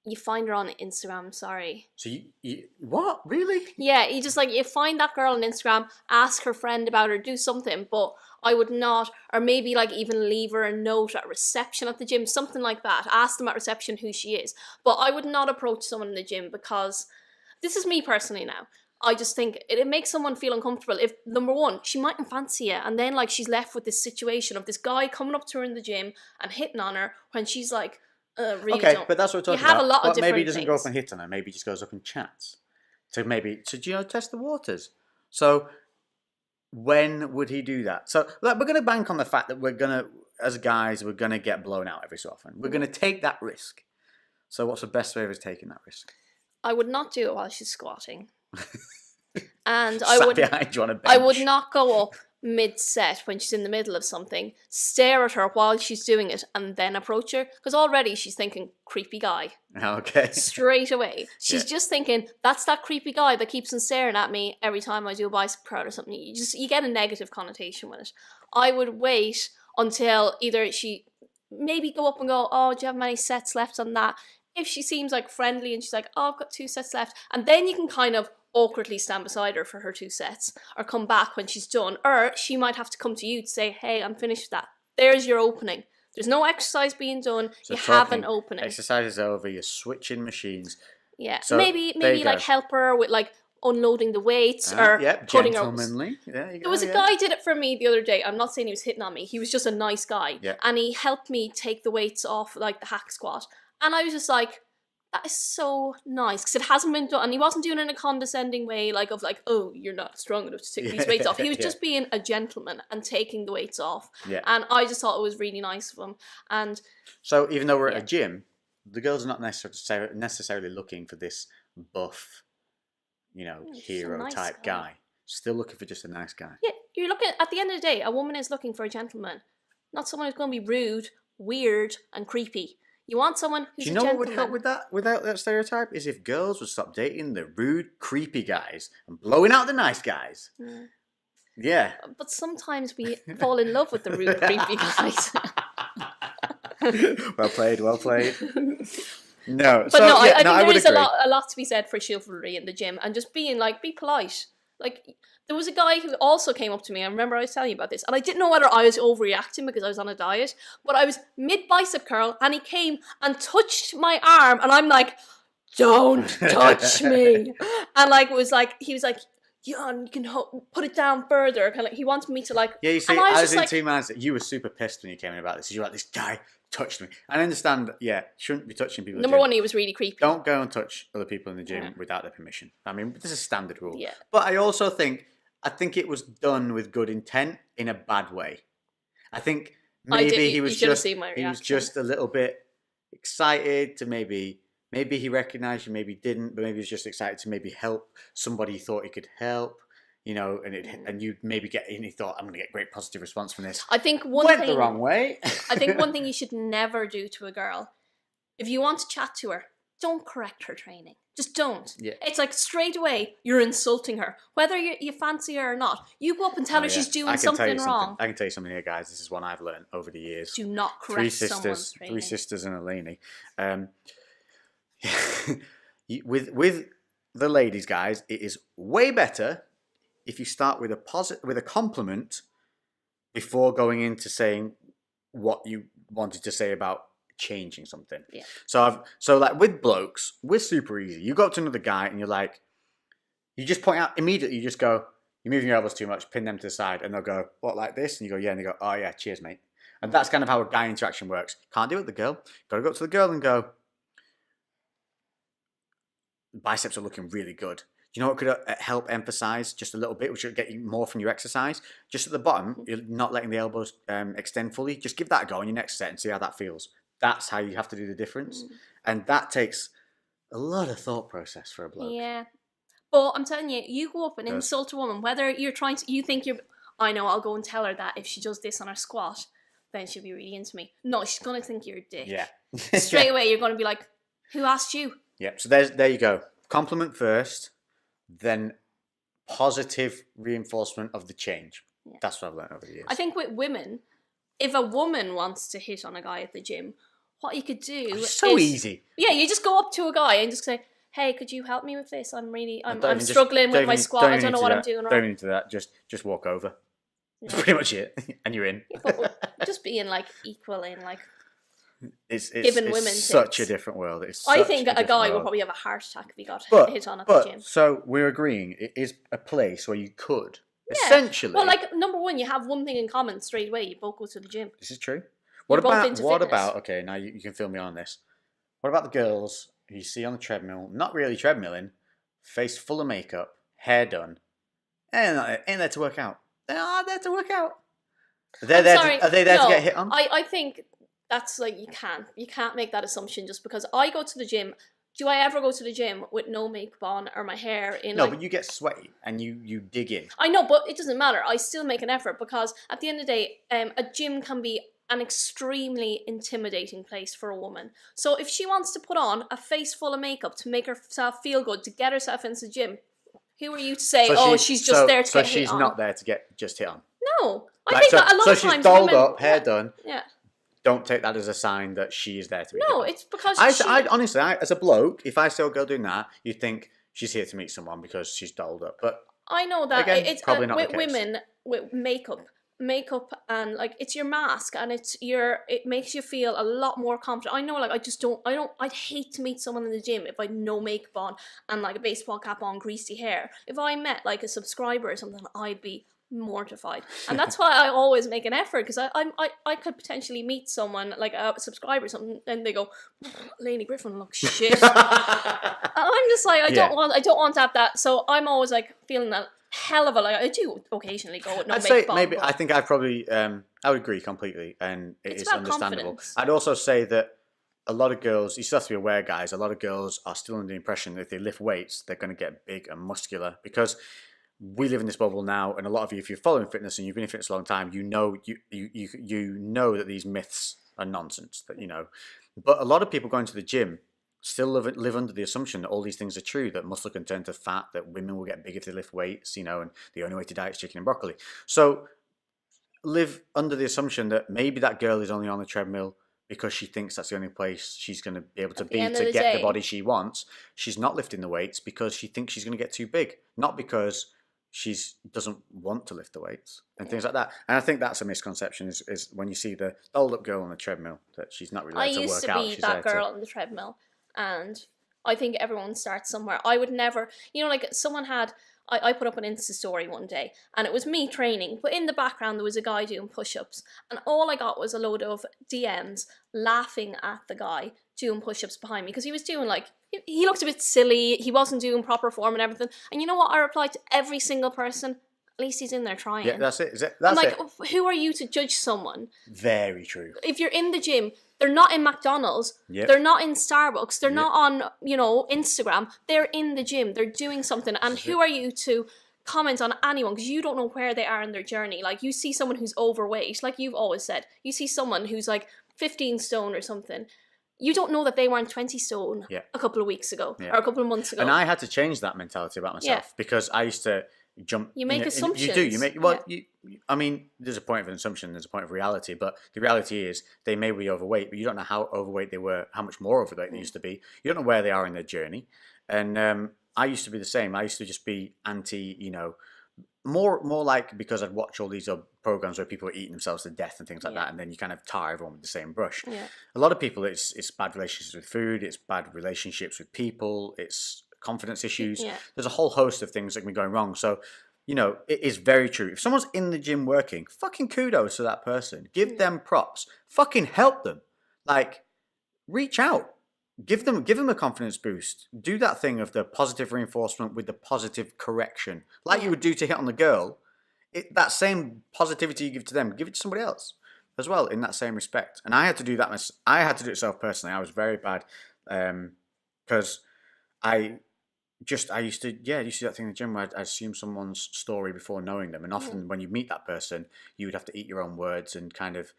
You find her on Instagram, sorry. So you what? Really? Yeah, you just you find that girl on Instagram, ask her friend about her, do something, but I would not, or maybe even leave her a note at reception at the gym, something like that. Ask them at reception who she is. But I would not approach someone in the gym because, this is me personally now, I just think it makes someone feel uncomfortable if, number one, she mightn't fancy you, and then she's left with this situation of this guy coming up to her in the gym and hitting on her when she's really okay, don't. But that's what we're talking about. A lot of maybe he doesn't things. go up and hit on her. Maybe he just goes up and chats to test the waters. So when would he do that? So we're going to bank on the fact that as guys, we're going to get blown out every so often. We're going to take that risk. So what's the best way of us taking that risk? I would not do it while she's squatting. And I would not go up mid-set when she's in the middle of something, stare at her while she's doing it, and then approach her, because already she's thinking, creepy guy. Okay. Straight away. She's just thinking, that's that creepy guy that keeps on staring at me every time I do a bicep curl or something. You get a negative connotation with it. I would wait until either she maybe go up and go, oh, do you have many sets left on that? If she seems friendly and she's oh, I've got 2 sets left, and then you can kind of awkwardly stand beside her for her 2 sets, or come back when she's done, or she might have to come to you to say, hey, I'm finished with that. There's your opening. There's no exercise being done. So you have an opening. Exercise is over. You're switching machines. Yeah. So maybe help her with unloading the weights or putting her. There was a guy did it for me the other day. I'm not saying he was hitting on me. He was just a nice guy, and he helped me take the weights off the hack squat, and I was just that is so nice, because it hasn't been done, and he wasn't doing it in a condescending way, oh, you're not strong enough to take these weights off. He was just being a gentleman and taking the weights off, and I just thought it was really nice of him. And so, even though we're at a gym, the girls are not necessarily looking for this buff, hero nice type guy. Still looking for just a nice guy. Yeah, you're looking at the end of the day, a woman is looking for a gentleman, not someone who's going to be rude, weird, and creepy. You want someone who's a gentleman. What would help with that, without that stereotype, is if girls would stop dating the rude, creepy guys and blowing out the nice guys. Yeah. But sometimes we fall in love with the rude, creepy guys. Well played. No, but I think there is a lot to be said for chivalry in the gym, and just being be polite. There was a guy who also came up to me. I remember I was telling you about this, and I didn't know whether I was overreacting because I was on a diet, but I was mid bicep curl, and he came and touched my arm, and I'm don't touch me. And he was yeah, you can put it down further. He wanted me to Yeah, you see, I was in 2 minds. You were super pissed when you came in about this. You were this guy touched me. And I understand that, shouldn't be touching people. Number one, he was really creepy. Don't go and touch other people in the gym without their permission. I mean, this is a standard rule. Yeah. But I also think it was done with good intent in a bad way. I think maybe he was just a little bit excited to maybe he recognized you, maybe didn't, but maybe he was just excited to maybe help somebody he thought he could help. And you maybe he thought, I'm going to get great positive response from this. I think went the wrong way. I think one thing you should never do to a girl, if you want to chat to her, don't correct her training. Just don't. Yeah. It's straight away, you're insulting her. Whether you fancy her or not, you go up and tell her she's doing something wrong. I can tell you something here, guys. This is one I've learned over the years. Do not correct someone's training. 3 sisters and a Laney. With the ladies, guys, it is way better if you start with a compliment before going into saying what you wanted to say about changing something. Yeah. So with blokes, we're super easy. You go up to another guy and you're you just point out immediately. You just go, you're moving your elbows too much. Pin them to the side, and they'll go, what, like this? And you go, yeah. And they go, oh yeah, cheers, mate. And that's kind of how a guy interaction works. Can't do it with the girl. Got to go up to the girl and go, biceps are looking really good. Do you know what could help emphasize just a little bit, which would get you more from your exercise? Just at the bottom, you're not letting the elbows extend fully. Just give that a go on your next set and see how that feels. That's how you have to do the difference. And that takes a lot of thought process for a bloke. Yeah. But I'm telling you, you go up and insult a woman, whether you're I know, I'll go and tell her that if she does this on her squat, then she'll be really into me. No, she's going to think you're a dick. Yeah. Straight away, you're going to be like, who asked you? Yep. So there you go. Compliment first, then positive reinforcement of the change. Yeah. That's what I've learned over the years. I think with women, if a woman wants to hit on a guy at the gym, what you could do so easy. Yeah, you just go up to a guy and just say, hey, could you help me with this? I'm struggling with my squat. I don't know what I'm doing wrong. Don't even do that. Just walk over. That's pretty much it. And you're in. Yeah, but just being like equal in like it's giving women such tips. a different world. I think a guy would probably have a heart attack if he got hit on at the gym. So we're agreeing it is a place where you could essentially. Well, like number one, you have one thing in common straight away. You both go to the gym. This is true. What about? Okay, now you can fill me on this. What about the girls who you see on the treadmill? Not really treadmilling, face full of makeup, hair done, and ain't there to work out. They are there to work out. Are they there to get hit on? I think that's like you can't make that assumption just because I go to the gym. Do I ever go to the gym with no makeup on or my hair in? No, but you get sweaty and you dig in. I know, but it doesn't matter. I still make an effort because at the end of the day, a gym can be an extremely intimidating place for a woman. So if she wants to put on a face full of makeup to make herself feel good, to get herself into the gym, who are you to say, she's just there to get hit on? So she's not there to get just hit on? No. I think a lot of times so she's dolled up, hair done. Yeah. Don't take that as a sign that she is there to be hit on. It's because I honestly, as a bloke, if I saw a girl doing that, you'd think she's here to meet someone because she's dolled up. But I know that again, it's probably not with the case. Women with makeup and like it's your mask and it makes you feel a lot more confident. I know, like I'd hate to meet someone in the gym if I had no makeup on and like a baseball cap on, greasy hair. If I met like a subscriber or something, I'd be mortified. And that's why I always make an effort, because I could potentially meet someone like a subscriber or something and they go, Lainey Griffin looks shit. I'm just like, I don't want to have that. So I'm always like feeling that hell of a, like I do occasionally go with no makeup on. Maybe I think I probably I would agree completely, and it's understandable. Confidence. I'd also say that a lot of girls, you still have to be aware, guys, a lot of girls are still under the impression that if they lift weights, they're going to get big and muscular, because we live in this bubble now, and a lot of you, if you're following fitness and you've been in fitness a long time, you know that these myths are nonsense. That but a lot of people going to the gym still live under the assumption that all these things are true. That muscle can turn to fat. That women will get big if they lift weights. And the only way to diet is chicken and broccoli. So live under the assumption that maybe that girl is only on the treadmill because she thinks that's the only place she's going to be able to be to get the body she wants. She's not lifting the weights because she thinks she's going to get too big, not because she doesn't want to lift the weights and things like that. And I think that's a misconception is when you see the old up girl on the treadmill, that she's not really there to work out. I used to be that girl on the treadmill, and I think everyone starts somewhere. I would never, like someone had, I put up an Insta story one day and it was me training, but in the background there was a guy doing push-ups, and all I got was a load of DMs laughing at the guy doing push-ups behind me because he was doing he looked a bit silly, he wasn't doing proper form and everything. And you know what? I replied to every single person, at least he's in there trying. Yeah, that's it. I'm like, who are you to judge someone? Very true. If you're in the gym, they're not in McDonald's, they're not in Starbucks, they're not on, Instagram, they're in the gym, they're doing something. And who are you to comment on anyone, because you don't know where they are in their journey. Like, you see someone who's overweight, like you've always said, you see someone who's like 15 stone or something, you don't know that they weren't 20 stone a couple of weeks ago or a couple of months ago. And I had to change that mentality about myself because I used to jump. You make assumptions. You do. You make I mean, there's a point of an assumption. There's a point of reality. But the reality is, they may be overweight, but you don't know how overweight they were, how much more overweight they used to be. You don't know where they are in their journey. And I used to be the same. I used to just be anti. More like, because I'd watch all these programs where people are eating themselves to death and things like that, and then you kind of tar everyone with the same brush. Yeah. A lot of people, it's bad relationships with food, it's bad relationships with people, it's confidence issues. Yeah. There's a whole host of things that can be going wrong. So, it is very true. If someone's in the gym working, fucking kudos to that person. Give them props. Fucking help them. Like, reach out. Give them a confidence boost. Do that thing of the positive reinforcement with the positive correction. Like you would do to hit on the girl. That same positivity you give to them, give it to somebody else as well in that same respect. And I had to do that. I had to do it self personally. I was very bad because I used to do that thing in the gym where I'd assume someone's story before knowing them. And often when you meet that person, you would have to eat your own words and kind of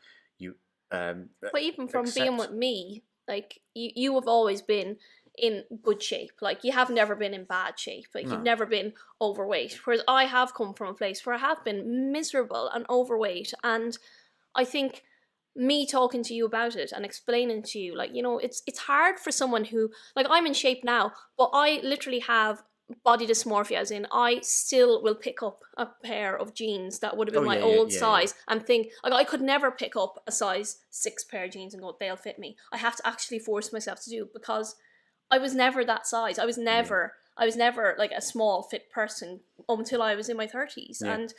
but even from being with me, like, you have always been in good shape. Like, you have never been in bad shape. Like, you've never been overweight. Whereas I have come from a place where I have been miserable and overweight. And I think me talking to you about it and explaining to you, like, you know, it's hard for someone who, like, I'm in shape now, but I literally have body dysmorphia, as in I still will pick up a pair of jeans that would have been my old size and think, like, I could never pick up a size 6 pair of jeans and go, they'll fit me. I have to actually force myself to do it because I was never that size. I was never like a small fit person until I was in my 30s. And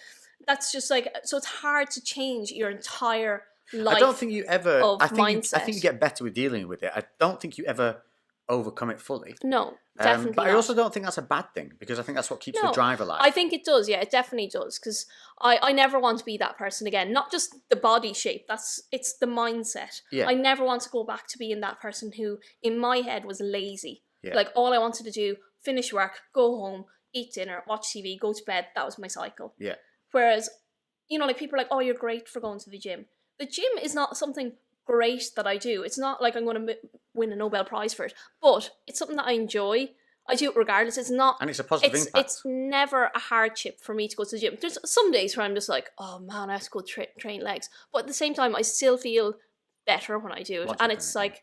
that's just like, so it's hard to change your entire life. I don't think you ever, mindset. I think you get better with dealing with it. I don't think you ever overcome it fully. No, definitely but I also don't think that's a bad thing, because I think that's what keeps the drive alive. I think it does, yeah, it definitely does, because I never want to be that person again. Not just the body shape, it's the mindset. Yeah. I never want to go back to being that person who, in my head, was lazy. Yeah. Like, all I wanted to do, finish work, go home, eat dinner, watch TV, go to bed. That was my cycle. Yeah. Whereas, you know, like, people are like, oh, you're great for going to the gym. The gym is not something great that I do. It's not like I'm going to win a Nobel Prize for it, but it's something that I enjoy. I do it regardless. It's not, and it's a positive impact. It's never a hardship for me to go to the gym. There's some days where I'm just like, oh man, I have to go train legs, but at the same time, I still feel better when I do it. And it's like,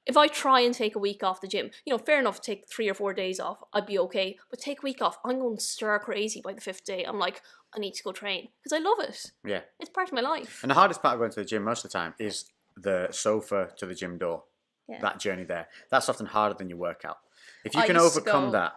if I try and take a week off the gym, you know, fair enough, take 3 or 4 days off, I'd be okay. But take a week off, I'm going stir crazy by the 5th day. I'm like, I need to go train because I love it. Yeah, it's part of my life. And the hardest part of going to the gym most of the time is the sofa to the gym door. Yeah. That journey there, that's often harder than your workout. If you can overcome that.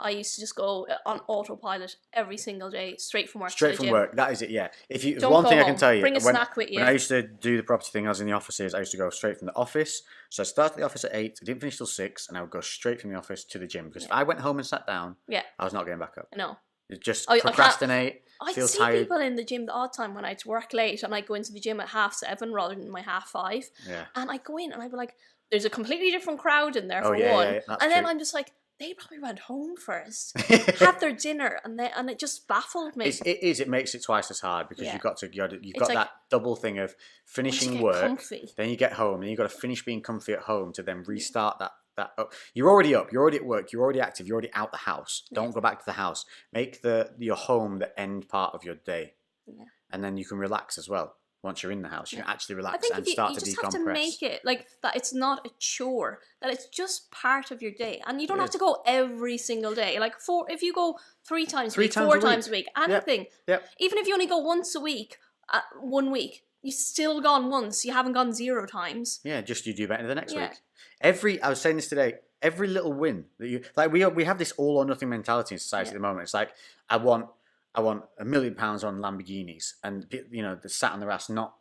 I used to just go on autopilot every single day, straight from work. Straight from work. That is it. Yeah. If you, one thing I can tell you, bring a snack with you. When I used to do the property thing, I was in the offices. I used to go straight from the office. So I started the office at 8. I didn't finish till 6, and I would go straight from the office to the gym, because if I went home and sat down, I was not getting back up. No. Just procrastinate. I'd feel see tired. People in the gym the odd time when I'd work late, and I'd go into the gym at 6:30 rather than my 5:30. Yeah. And I'd go in and I'd be like, there's a completely different crowd in there for one. And then I'm just like, they probably went home first, had their dinner, and it just baffled me. It makes it twice as hard, because you've got like, that double thing of finishing work, comfy. Then you get home, and you've got to finish being comfy at home to then restart that. You're already up, you're already at work, you're already active, you're already out the house. Don't go back to the house. Make your home the end part of your day, and then you can relax as well. Once you're in the house, you can actually relax and start to decompress. You just have to make it like that. It's not a chore. That it's just part of your day, and you don't have to go every single day. Like if you go 3 times a week, 4 times a week, anything. Yep. Even if you only go once a week, 1 week, you've still gone once. You haven't gone 0 times. Yeah, just you do better the next week. I was saying this today. Every little win that you like, we have this all or nothing mentality in society at the moment. It's like, I want £1 million on Lamborghinis, and you know, they're sat on their ass, not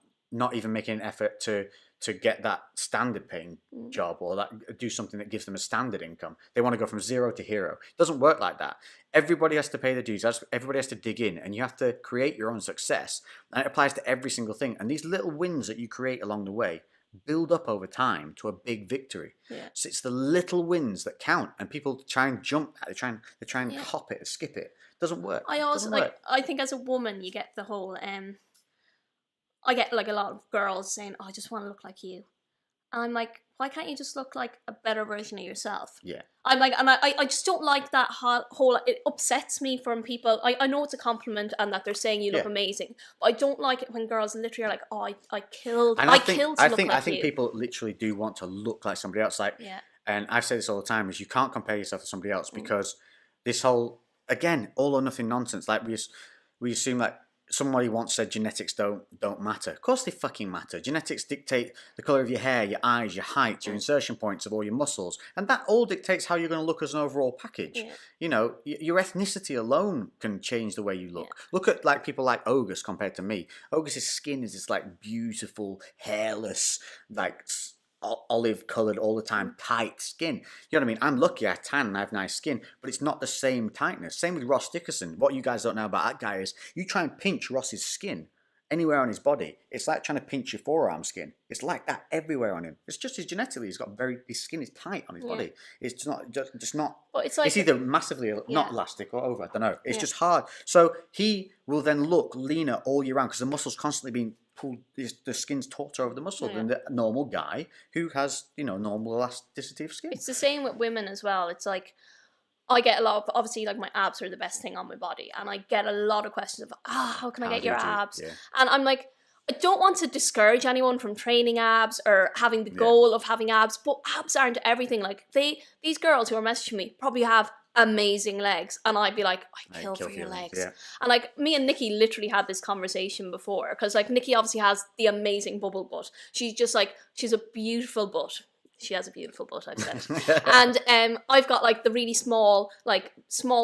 even making an effort to get that standard paying job, or that do something that gives them a standard income. They want to go from 0 to hero. It doesn't work like that. Everybody has to pay the dues. Everybody has to dig in, and you have to create your own success. And it applies to every single thing. And these little wins that you create along the way build up over time to a big victory. Yeah. So it's the little wins that count, and people try and jump at it, they try and hop it and skip it. Doesn't work. I think as a woman, you get the whole I get like a lot of girls saying, oh, I just want to look like you. And I'm like, why can't you just look like a better version of yourself? Yeah. I'm like, and I just don't like that whole, it upsets me from people. I know it's a compliment and that they're saying you look amazing, but I don't like it when girls literally are like, oh, I killed to look like you. I think people literally do want to look like somebody else. Like, and I've said this all the time, is you can't compare yourself to somebody else, because this whole, again, all or nothing nonsense. Like we assume that somebody once said genetics don't matter. Of course they fucking matter. Genetics dictate the colour of your hair, your eyes, your height, your insertion points of all your muscles. And that all dictates how you're going to look as an overall package. Yeah. You know, your ethnicity alone can change the way you look. Yeah. Look at like people like August compared to me. August's skin is this like beautiful, hairless, like olive coloured all the time, tight skin. You know what I mean? I'm lucky I tan and I have nice skin, but it's not the same tightness. Same with Ross Dickerson. What you guys don't know about that guy is you try and pinch Ross's skin anywhere on his body. It's like trying to pinch your forearm skin. It's like that everywhere on him. It's just his genetically. His skin is tight on his body. It's just not. But it's like, it's either massively not elastic or over. I don't know. It's just hard. So he will then look leaner all year round because the muscle's constantly being pulled. The skin's taut over the muscle than the normal guy who has, you know, normal elasticity of skin. It's the same with women as well. It's like, I get a lot of, obviously, like, my abs are the best thing on my body, and I get a lot of questions of, how can I get your abs? Yeah. And I'm like, I don't want to discourage anyone from training abs or having the goal of having abs, but abs aren't everything. Like these girls who are messaging me probably have amazing legs, and I'd be like, I kill for your legs. Yeah. And like me and Nikki literally had this conversation before, because like Nikki obviously has the amazing bubble butt. She's just like, she's a beautiful butt. She has a beautiful butt, I've said. And I've got like the really small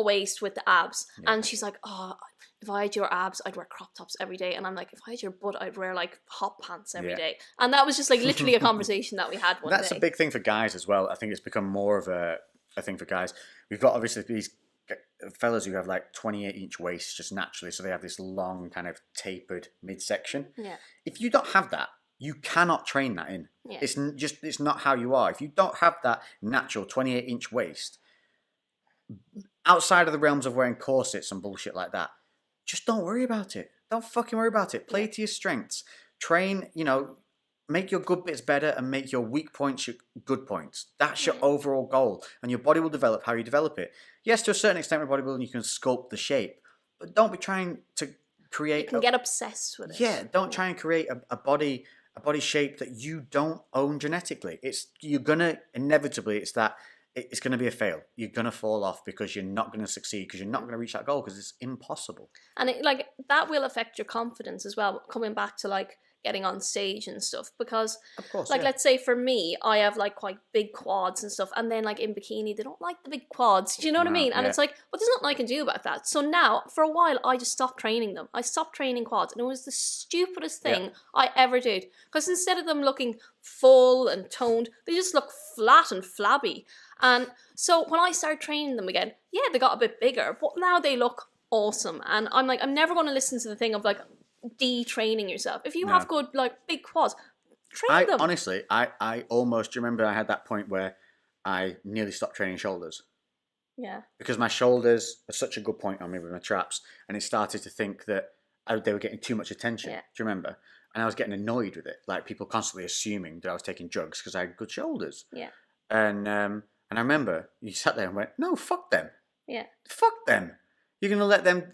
waist with the abs. Yeah. And she's like, oh, if I had your abs, I'd wear crop tops every day. And I'm like, if I had your butt, I'd wear like hot pants every day. And that was just like literally a conversation that we had one day. That's a big thing for guys as well. I think it's become more of a thing for guys. We've got obviously these fellas who have like 28-inch waists just naturally. So they have this long kind of tapered midsection. Yeah. If you don't have that, you cannot train that in. Yeah. It's not how you are. If you don't have that natural 28-inch waist, outside of the realms of wearing corsets and bullshit like that, just don't worry about it. Don't fucking worry about it. Play to your strengths. Train, make your good bits better and make your weak points your good points. That's your overall goal. And your body will develop how you develop it. Yes, to a certain extent with bodybuilding, you can sculpt the shape. But don't be trying to create... You can get obsessed with it. Yeah, don't try and create a body shape that you don't own genetically. You're gonna inevitably it's gonna be a fail. You're gonna fall off because you're not gonna succeed, because you're not gonna reach that goal, because it's impossible. And that will affect your confidence as well. Coming back to getting on stage and stuff, because of course, let's say for me, I have quite big quads and stuff, and then in bikini they don't like the big quads. Do you know what I mean? And it's but there's nothing I can do about that. So now for a while I just stopped training them. I stopped training quads, and it was the stupidest thing I ever did, because instead of them looking full and toned, they just look flat and flabby. And so when I started training them again, they got a bit bigger, but now they look awesome. And I'm I'm never going to listen to the thing of de-training yourself. If you have good big quads, train them. Honestly, I almost remember I had that point where I nearly stopped training shoulders. Yeah. Because my shoulders are such a good point on me with my traps, and it started to think that they were getting too much attention. Yeah. Do you remember? And I was getting annoyed with it. People constantly assuming that I was taking drugs because I had good shoulders. Yeah. And I remember you sat there and went, "No, fuck them. Yeah. Fuck them. You're gonna let them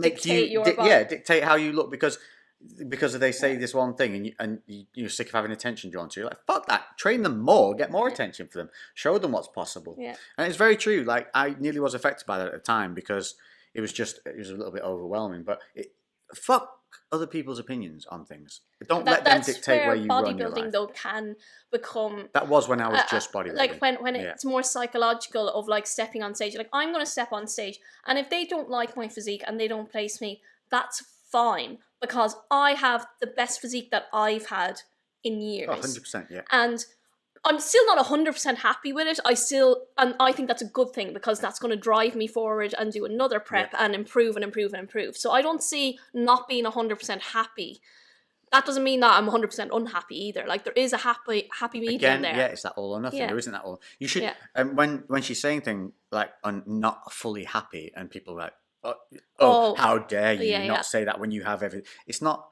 dictate your body. Dictate how you look because they say this one thing and you're sick of having attention drawn to you. Like, fuck that. Train them more. Get more attention for them. Show them what's possible." Yeah. And it's very true. I nearly was affected by that at the time because it was a little bit overwhelming. But fuck other people's opinions on things. Don't let them dictate where you run your life. Bodybuilding though can become... That was when I was just bodybuilding. When it's more psychological of stepping on stage. I'm going to step on stage, and if they don't like my physique and they don't place me, that's fine, because I have the best physique that I've had in years. 100%, yeah. And I'm still not 100% happy with it. And I think that's a good thing, because that's going to drive me forward and do another prep and improve and improve and improve. So I don't see not being 100% happy. That doesn't mean that I'm 100% unhappy either. There is a happy medium there. Yeah, it's that all or nothing. There isn't that all. You should, when she's saying things I'm not fully happy, and people are how dare you not say that when you have everything. It's not,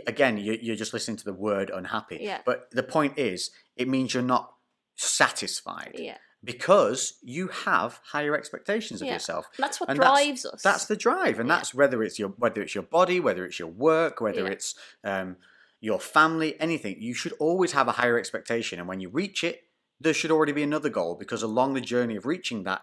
again, you're just listening to the word unhappy. Yeah. But the point is, it means you're not satisfied. Yeah. Because you have higher expectations of yourself. That's what drives us. That's the drive, and that's whether it's your body, whether it's your work, whether it's your family, anything. You should always have a higher expectation, and when you reach it, there should already be another goal, because along the journey of reaching that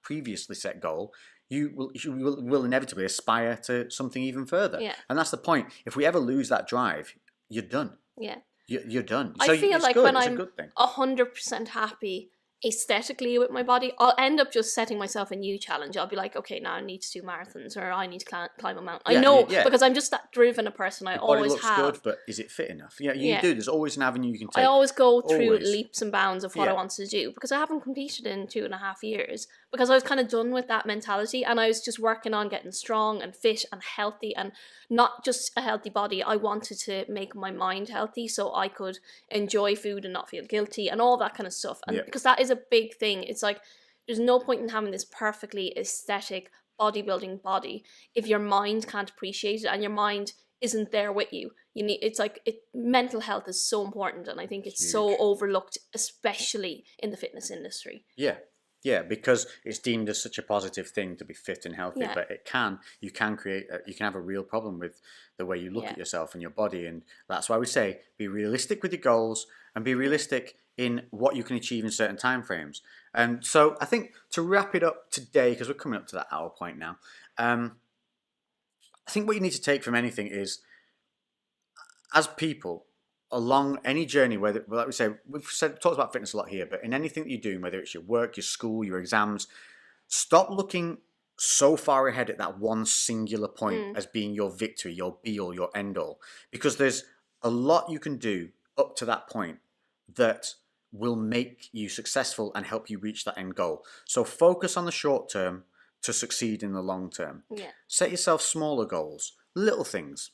previously set goal, you will inevitably aspire to something even further. Yeah. And that's the point. If we ever lose that drive, you're done. Yeah. You're done. I feel when I'm 100% happy aesthetically with my body, I'll end up just setting myself a new challenge. I'll be like, okay, now I need to do marathons, or I need to climb a mountain. I know, because I'm just that driven a person. I always have. Body looks good, but is it fit enough? Yeah, you do. There's always an avenue you can take. I always go through leaps and bounds of what I want to do, because I haven't competed in 2.5 years, because I was kind of done with that mentality, and I was just working on getting strong and fit and healthy, and not just a healthy body. I wanted to make my mind healthy so I could enjoy food and not feel guilty and all that kind of stuff. And because that is a big thing. It's there's no point in having this perfectly aesthetic bodybuilding body if your mind can't appreciate it and your mind isn't there with you. You need, mental health is so important, and I think it's so overlooked, especially in the fitness industry. Yeah. Yeah, because it's deemed as such a positive thing to be fit and healthy, but you can have a real problem with the way you look at yourself and your body, and that's why we say be realistic with your goals and be realistic in what you can achieve in certain time frames. And so I think to wrap it up today, because we're coming up to that hour point now, I think what you need to take from anything is, as people, along any journey, whether, like we say, talked about fitness a lot here, but in anything that you're doing, whether it's your work, your school, your exams, stop looking so far ahead at that one singular point as being your victory, your be-all, your end-all. Because there's a lot you can do up to that point that will make you successful and help you reach that end goal. So focus on the short term to succeed in the long term. Yeah. Set yourself smaller goals, little things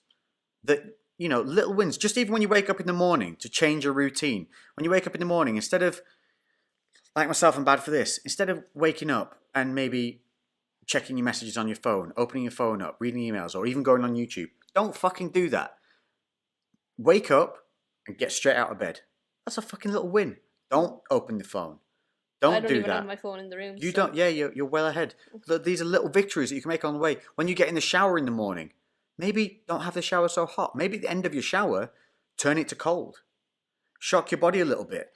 that, little wins. Just even when you wake up in the morning, to change your routine. When you wake up in the morning, instead of, like myself, I'm bad for this, instead of waking up and maybe checking your messages on your phone, opening your phone up, reading emails, or even going on YouTube, don't fucking do that. Wake up and get straight out of bed. That's a fucking little win. Don't open the phone. I don't even have my phone in the room. You don't. Yeah, you're well ahead. These are little victories that you can make on the way. When you get in the shower in the morning, maybe don't have the shower so hot. Maybe at the end of your shower, turn it to cold. Shock your body a little bit.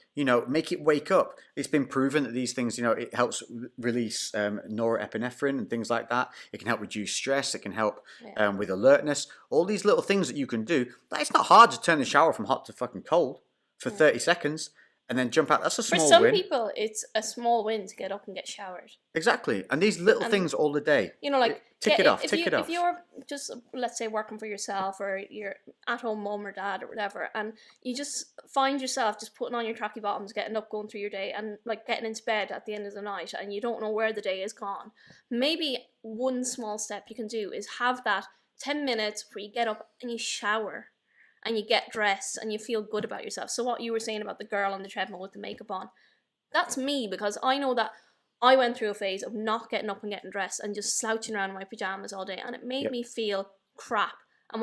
Make it wake up. It's been proven that these things, it helps release norepinephrine and things like that. It can help reduce stress. It can help with alertness. All these little things that you can do. It's not hard to turn the shower from hot to fucking cold for 30 seconds. And then jump out. That's a small win. For some people, it's a small win to get up and get showered. Exactly. And these little things all the day. Tick it off. If you're just, let's say, working for yourself, or you're at-home mum or dad or whatever, and you just find yourself just putting on your tracky bottoms, getting up, going through your day, and getting into bed at the end of the night, and you don't know where the day is gone, maybe one small step you can do is have that 10 minutes where you get up and you shower. And you get dressed and you feel good about yourself. So what you were saying about the girl on the treadmill with the makeup on, that's me, because I know that I went through a phase of not getting up and getting dressed and just slouching around in my pajamas all day, and it made me feel crap. And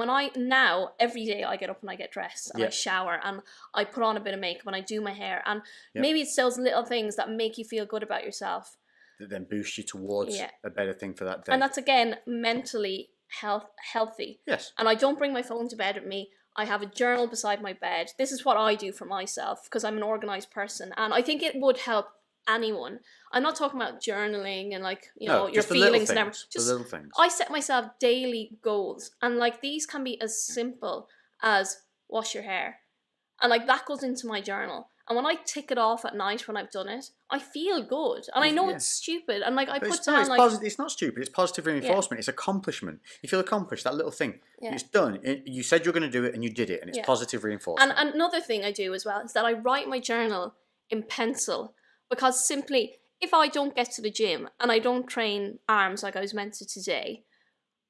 every day I get up and I get dressed and I shower and I put on a bit of makeup and I do my hair, and maybe it's those little things that make you feel good about yourself. That then boost you towards a better thing for that day. And that's, again, mentally healthy. Yes. And I don't bring my phone to bed with me. I have a journal beside my bed. This is what I do for myself because I'm an organised person, and I think it would help anyone. I'm not talking about journaling and your feelings and everything. Just the little things. I set myself daily goals, and these can be as simple as wash your hair, and that goes into my journal. And when I tick it off at night when I've done it, I feel good. And I know it's stupid. And I put down it's not stupid. It's positive reinforcement. It's accomplishment. You feel accomplished, that little thing. Yeah. It's done. You said you're going to do it and you did it. And it's positive reinforcement. And another thing I do as well is that I write my journal in pencil. Because simply, if I don't get to the gym and I don't train arms like I was meant to today,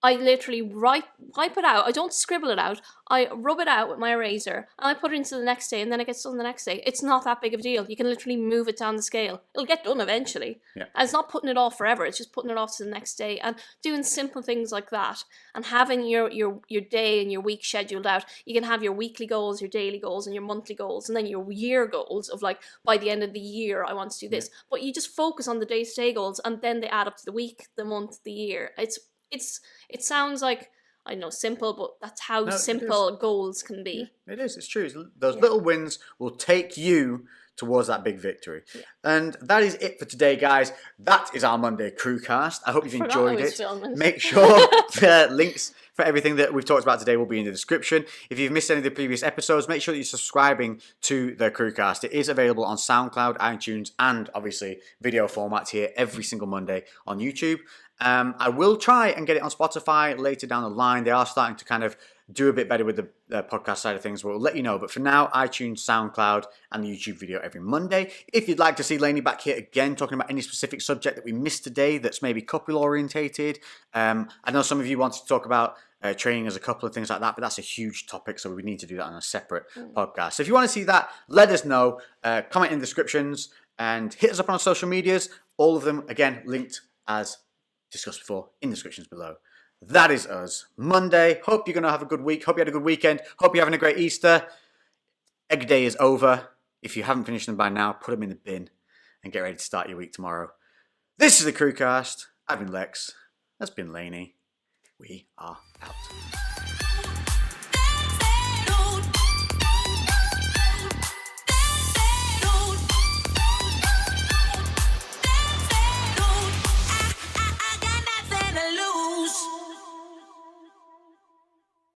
I literally wipe it out. I don't scribble it out. I rub it out with my eraser and I put it into the next day, and then it gets done the next day. It's not that big of a deal. You can literally move it down the scale. It'll get done eventually. Yeah. And it's not putting it off forever. It's just putting it off to the next day and doing simple things like that, and having your day and your week scheduled out. You can have your weekly goals, your daily goals, and your monthly goals, and then your year goals of by the end of the year, I want to do this. Yeah. But you just focus on the day-to-day goals, and then they add up to the week, the month, the year. It sounds like, I know, simple, but that's how simple goals can be. Yeah, it is. It's true. Those little wins will take you towards that big victory. Yeah. And that is it for today, guys. That is our Monday CREWCast. I hope you've enjoyed it. Make sure the links for everything that we've talked about today will be in the description. If you've missed any of the previous episodes, make sure that you're subscribing to the CREWCast. It is available on SoundCloud, iTunes, and obviously video formats here every single Monday on YouTube. I will try and get it on Spotify later down the line. They are starting to kind of do a bit better with the podcast side of things. We'll let you know. But for now, iTunes, SoundCloud, and the YouTube video every Monday. If you'd like to see Lainey back here again, talking about any specific subject that we missed today that's maybe couple orientated. I know some of you wanted to talk about training as a couple of things like that, but that's a huge topic, so we need to do that on a separate podcast. So if you want to see that, let us know. Comment in the descriptions and hit us up on our social medias. All of them, again, linked as discussed before in the descriptions below. That is us. Monday. Hope you're going to have a good week. Hope you had a good weekend. Hope you're having a great Easter. Egg day is over. If you haven't finished them by now, put them in the bin and get ready to start your week tomorrow. This is the CREWCast. I've been Lex. That's been Lainey. We are out.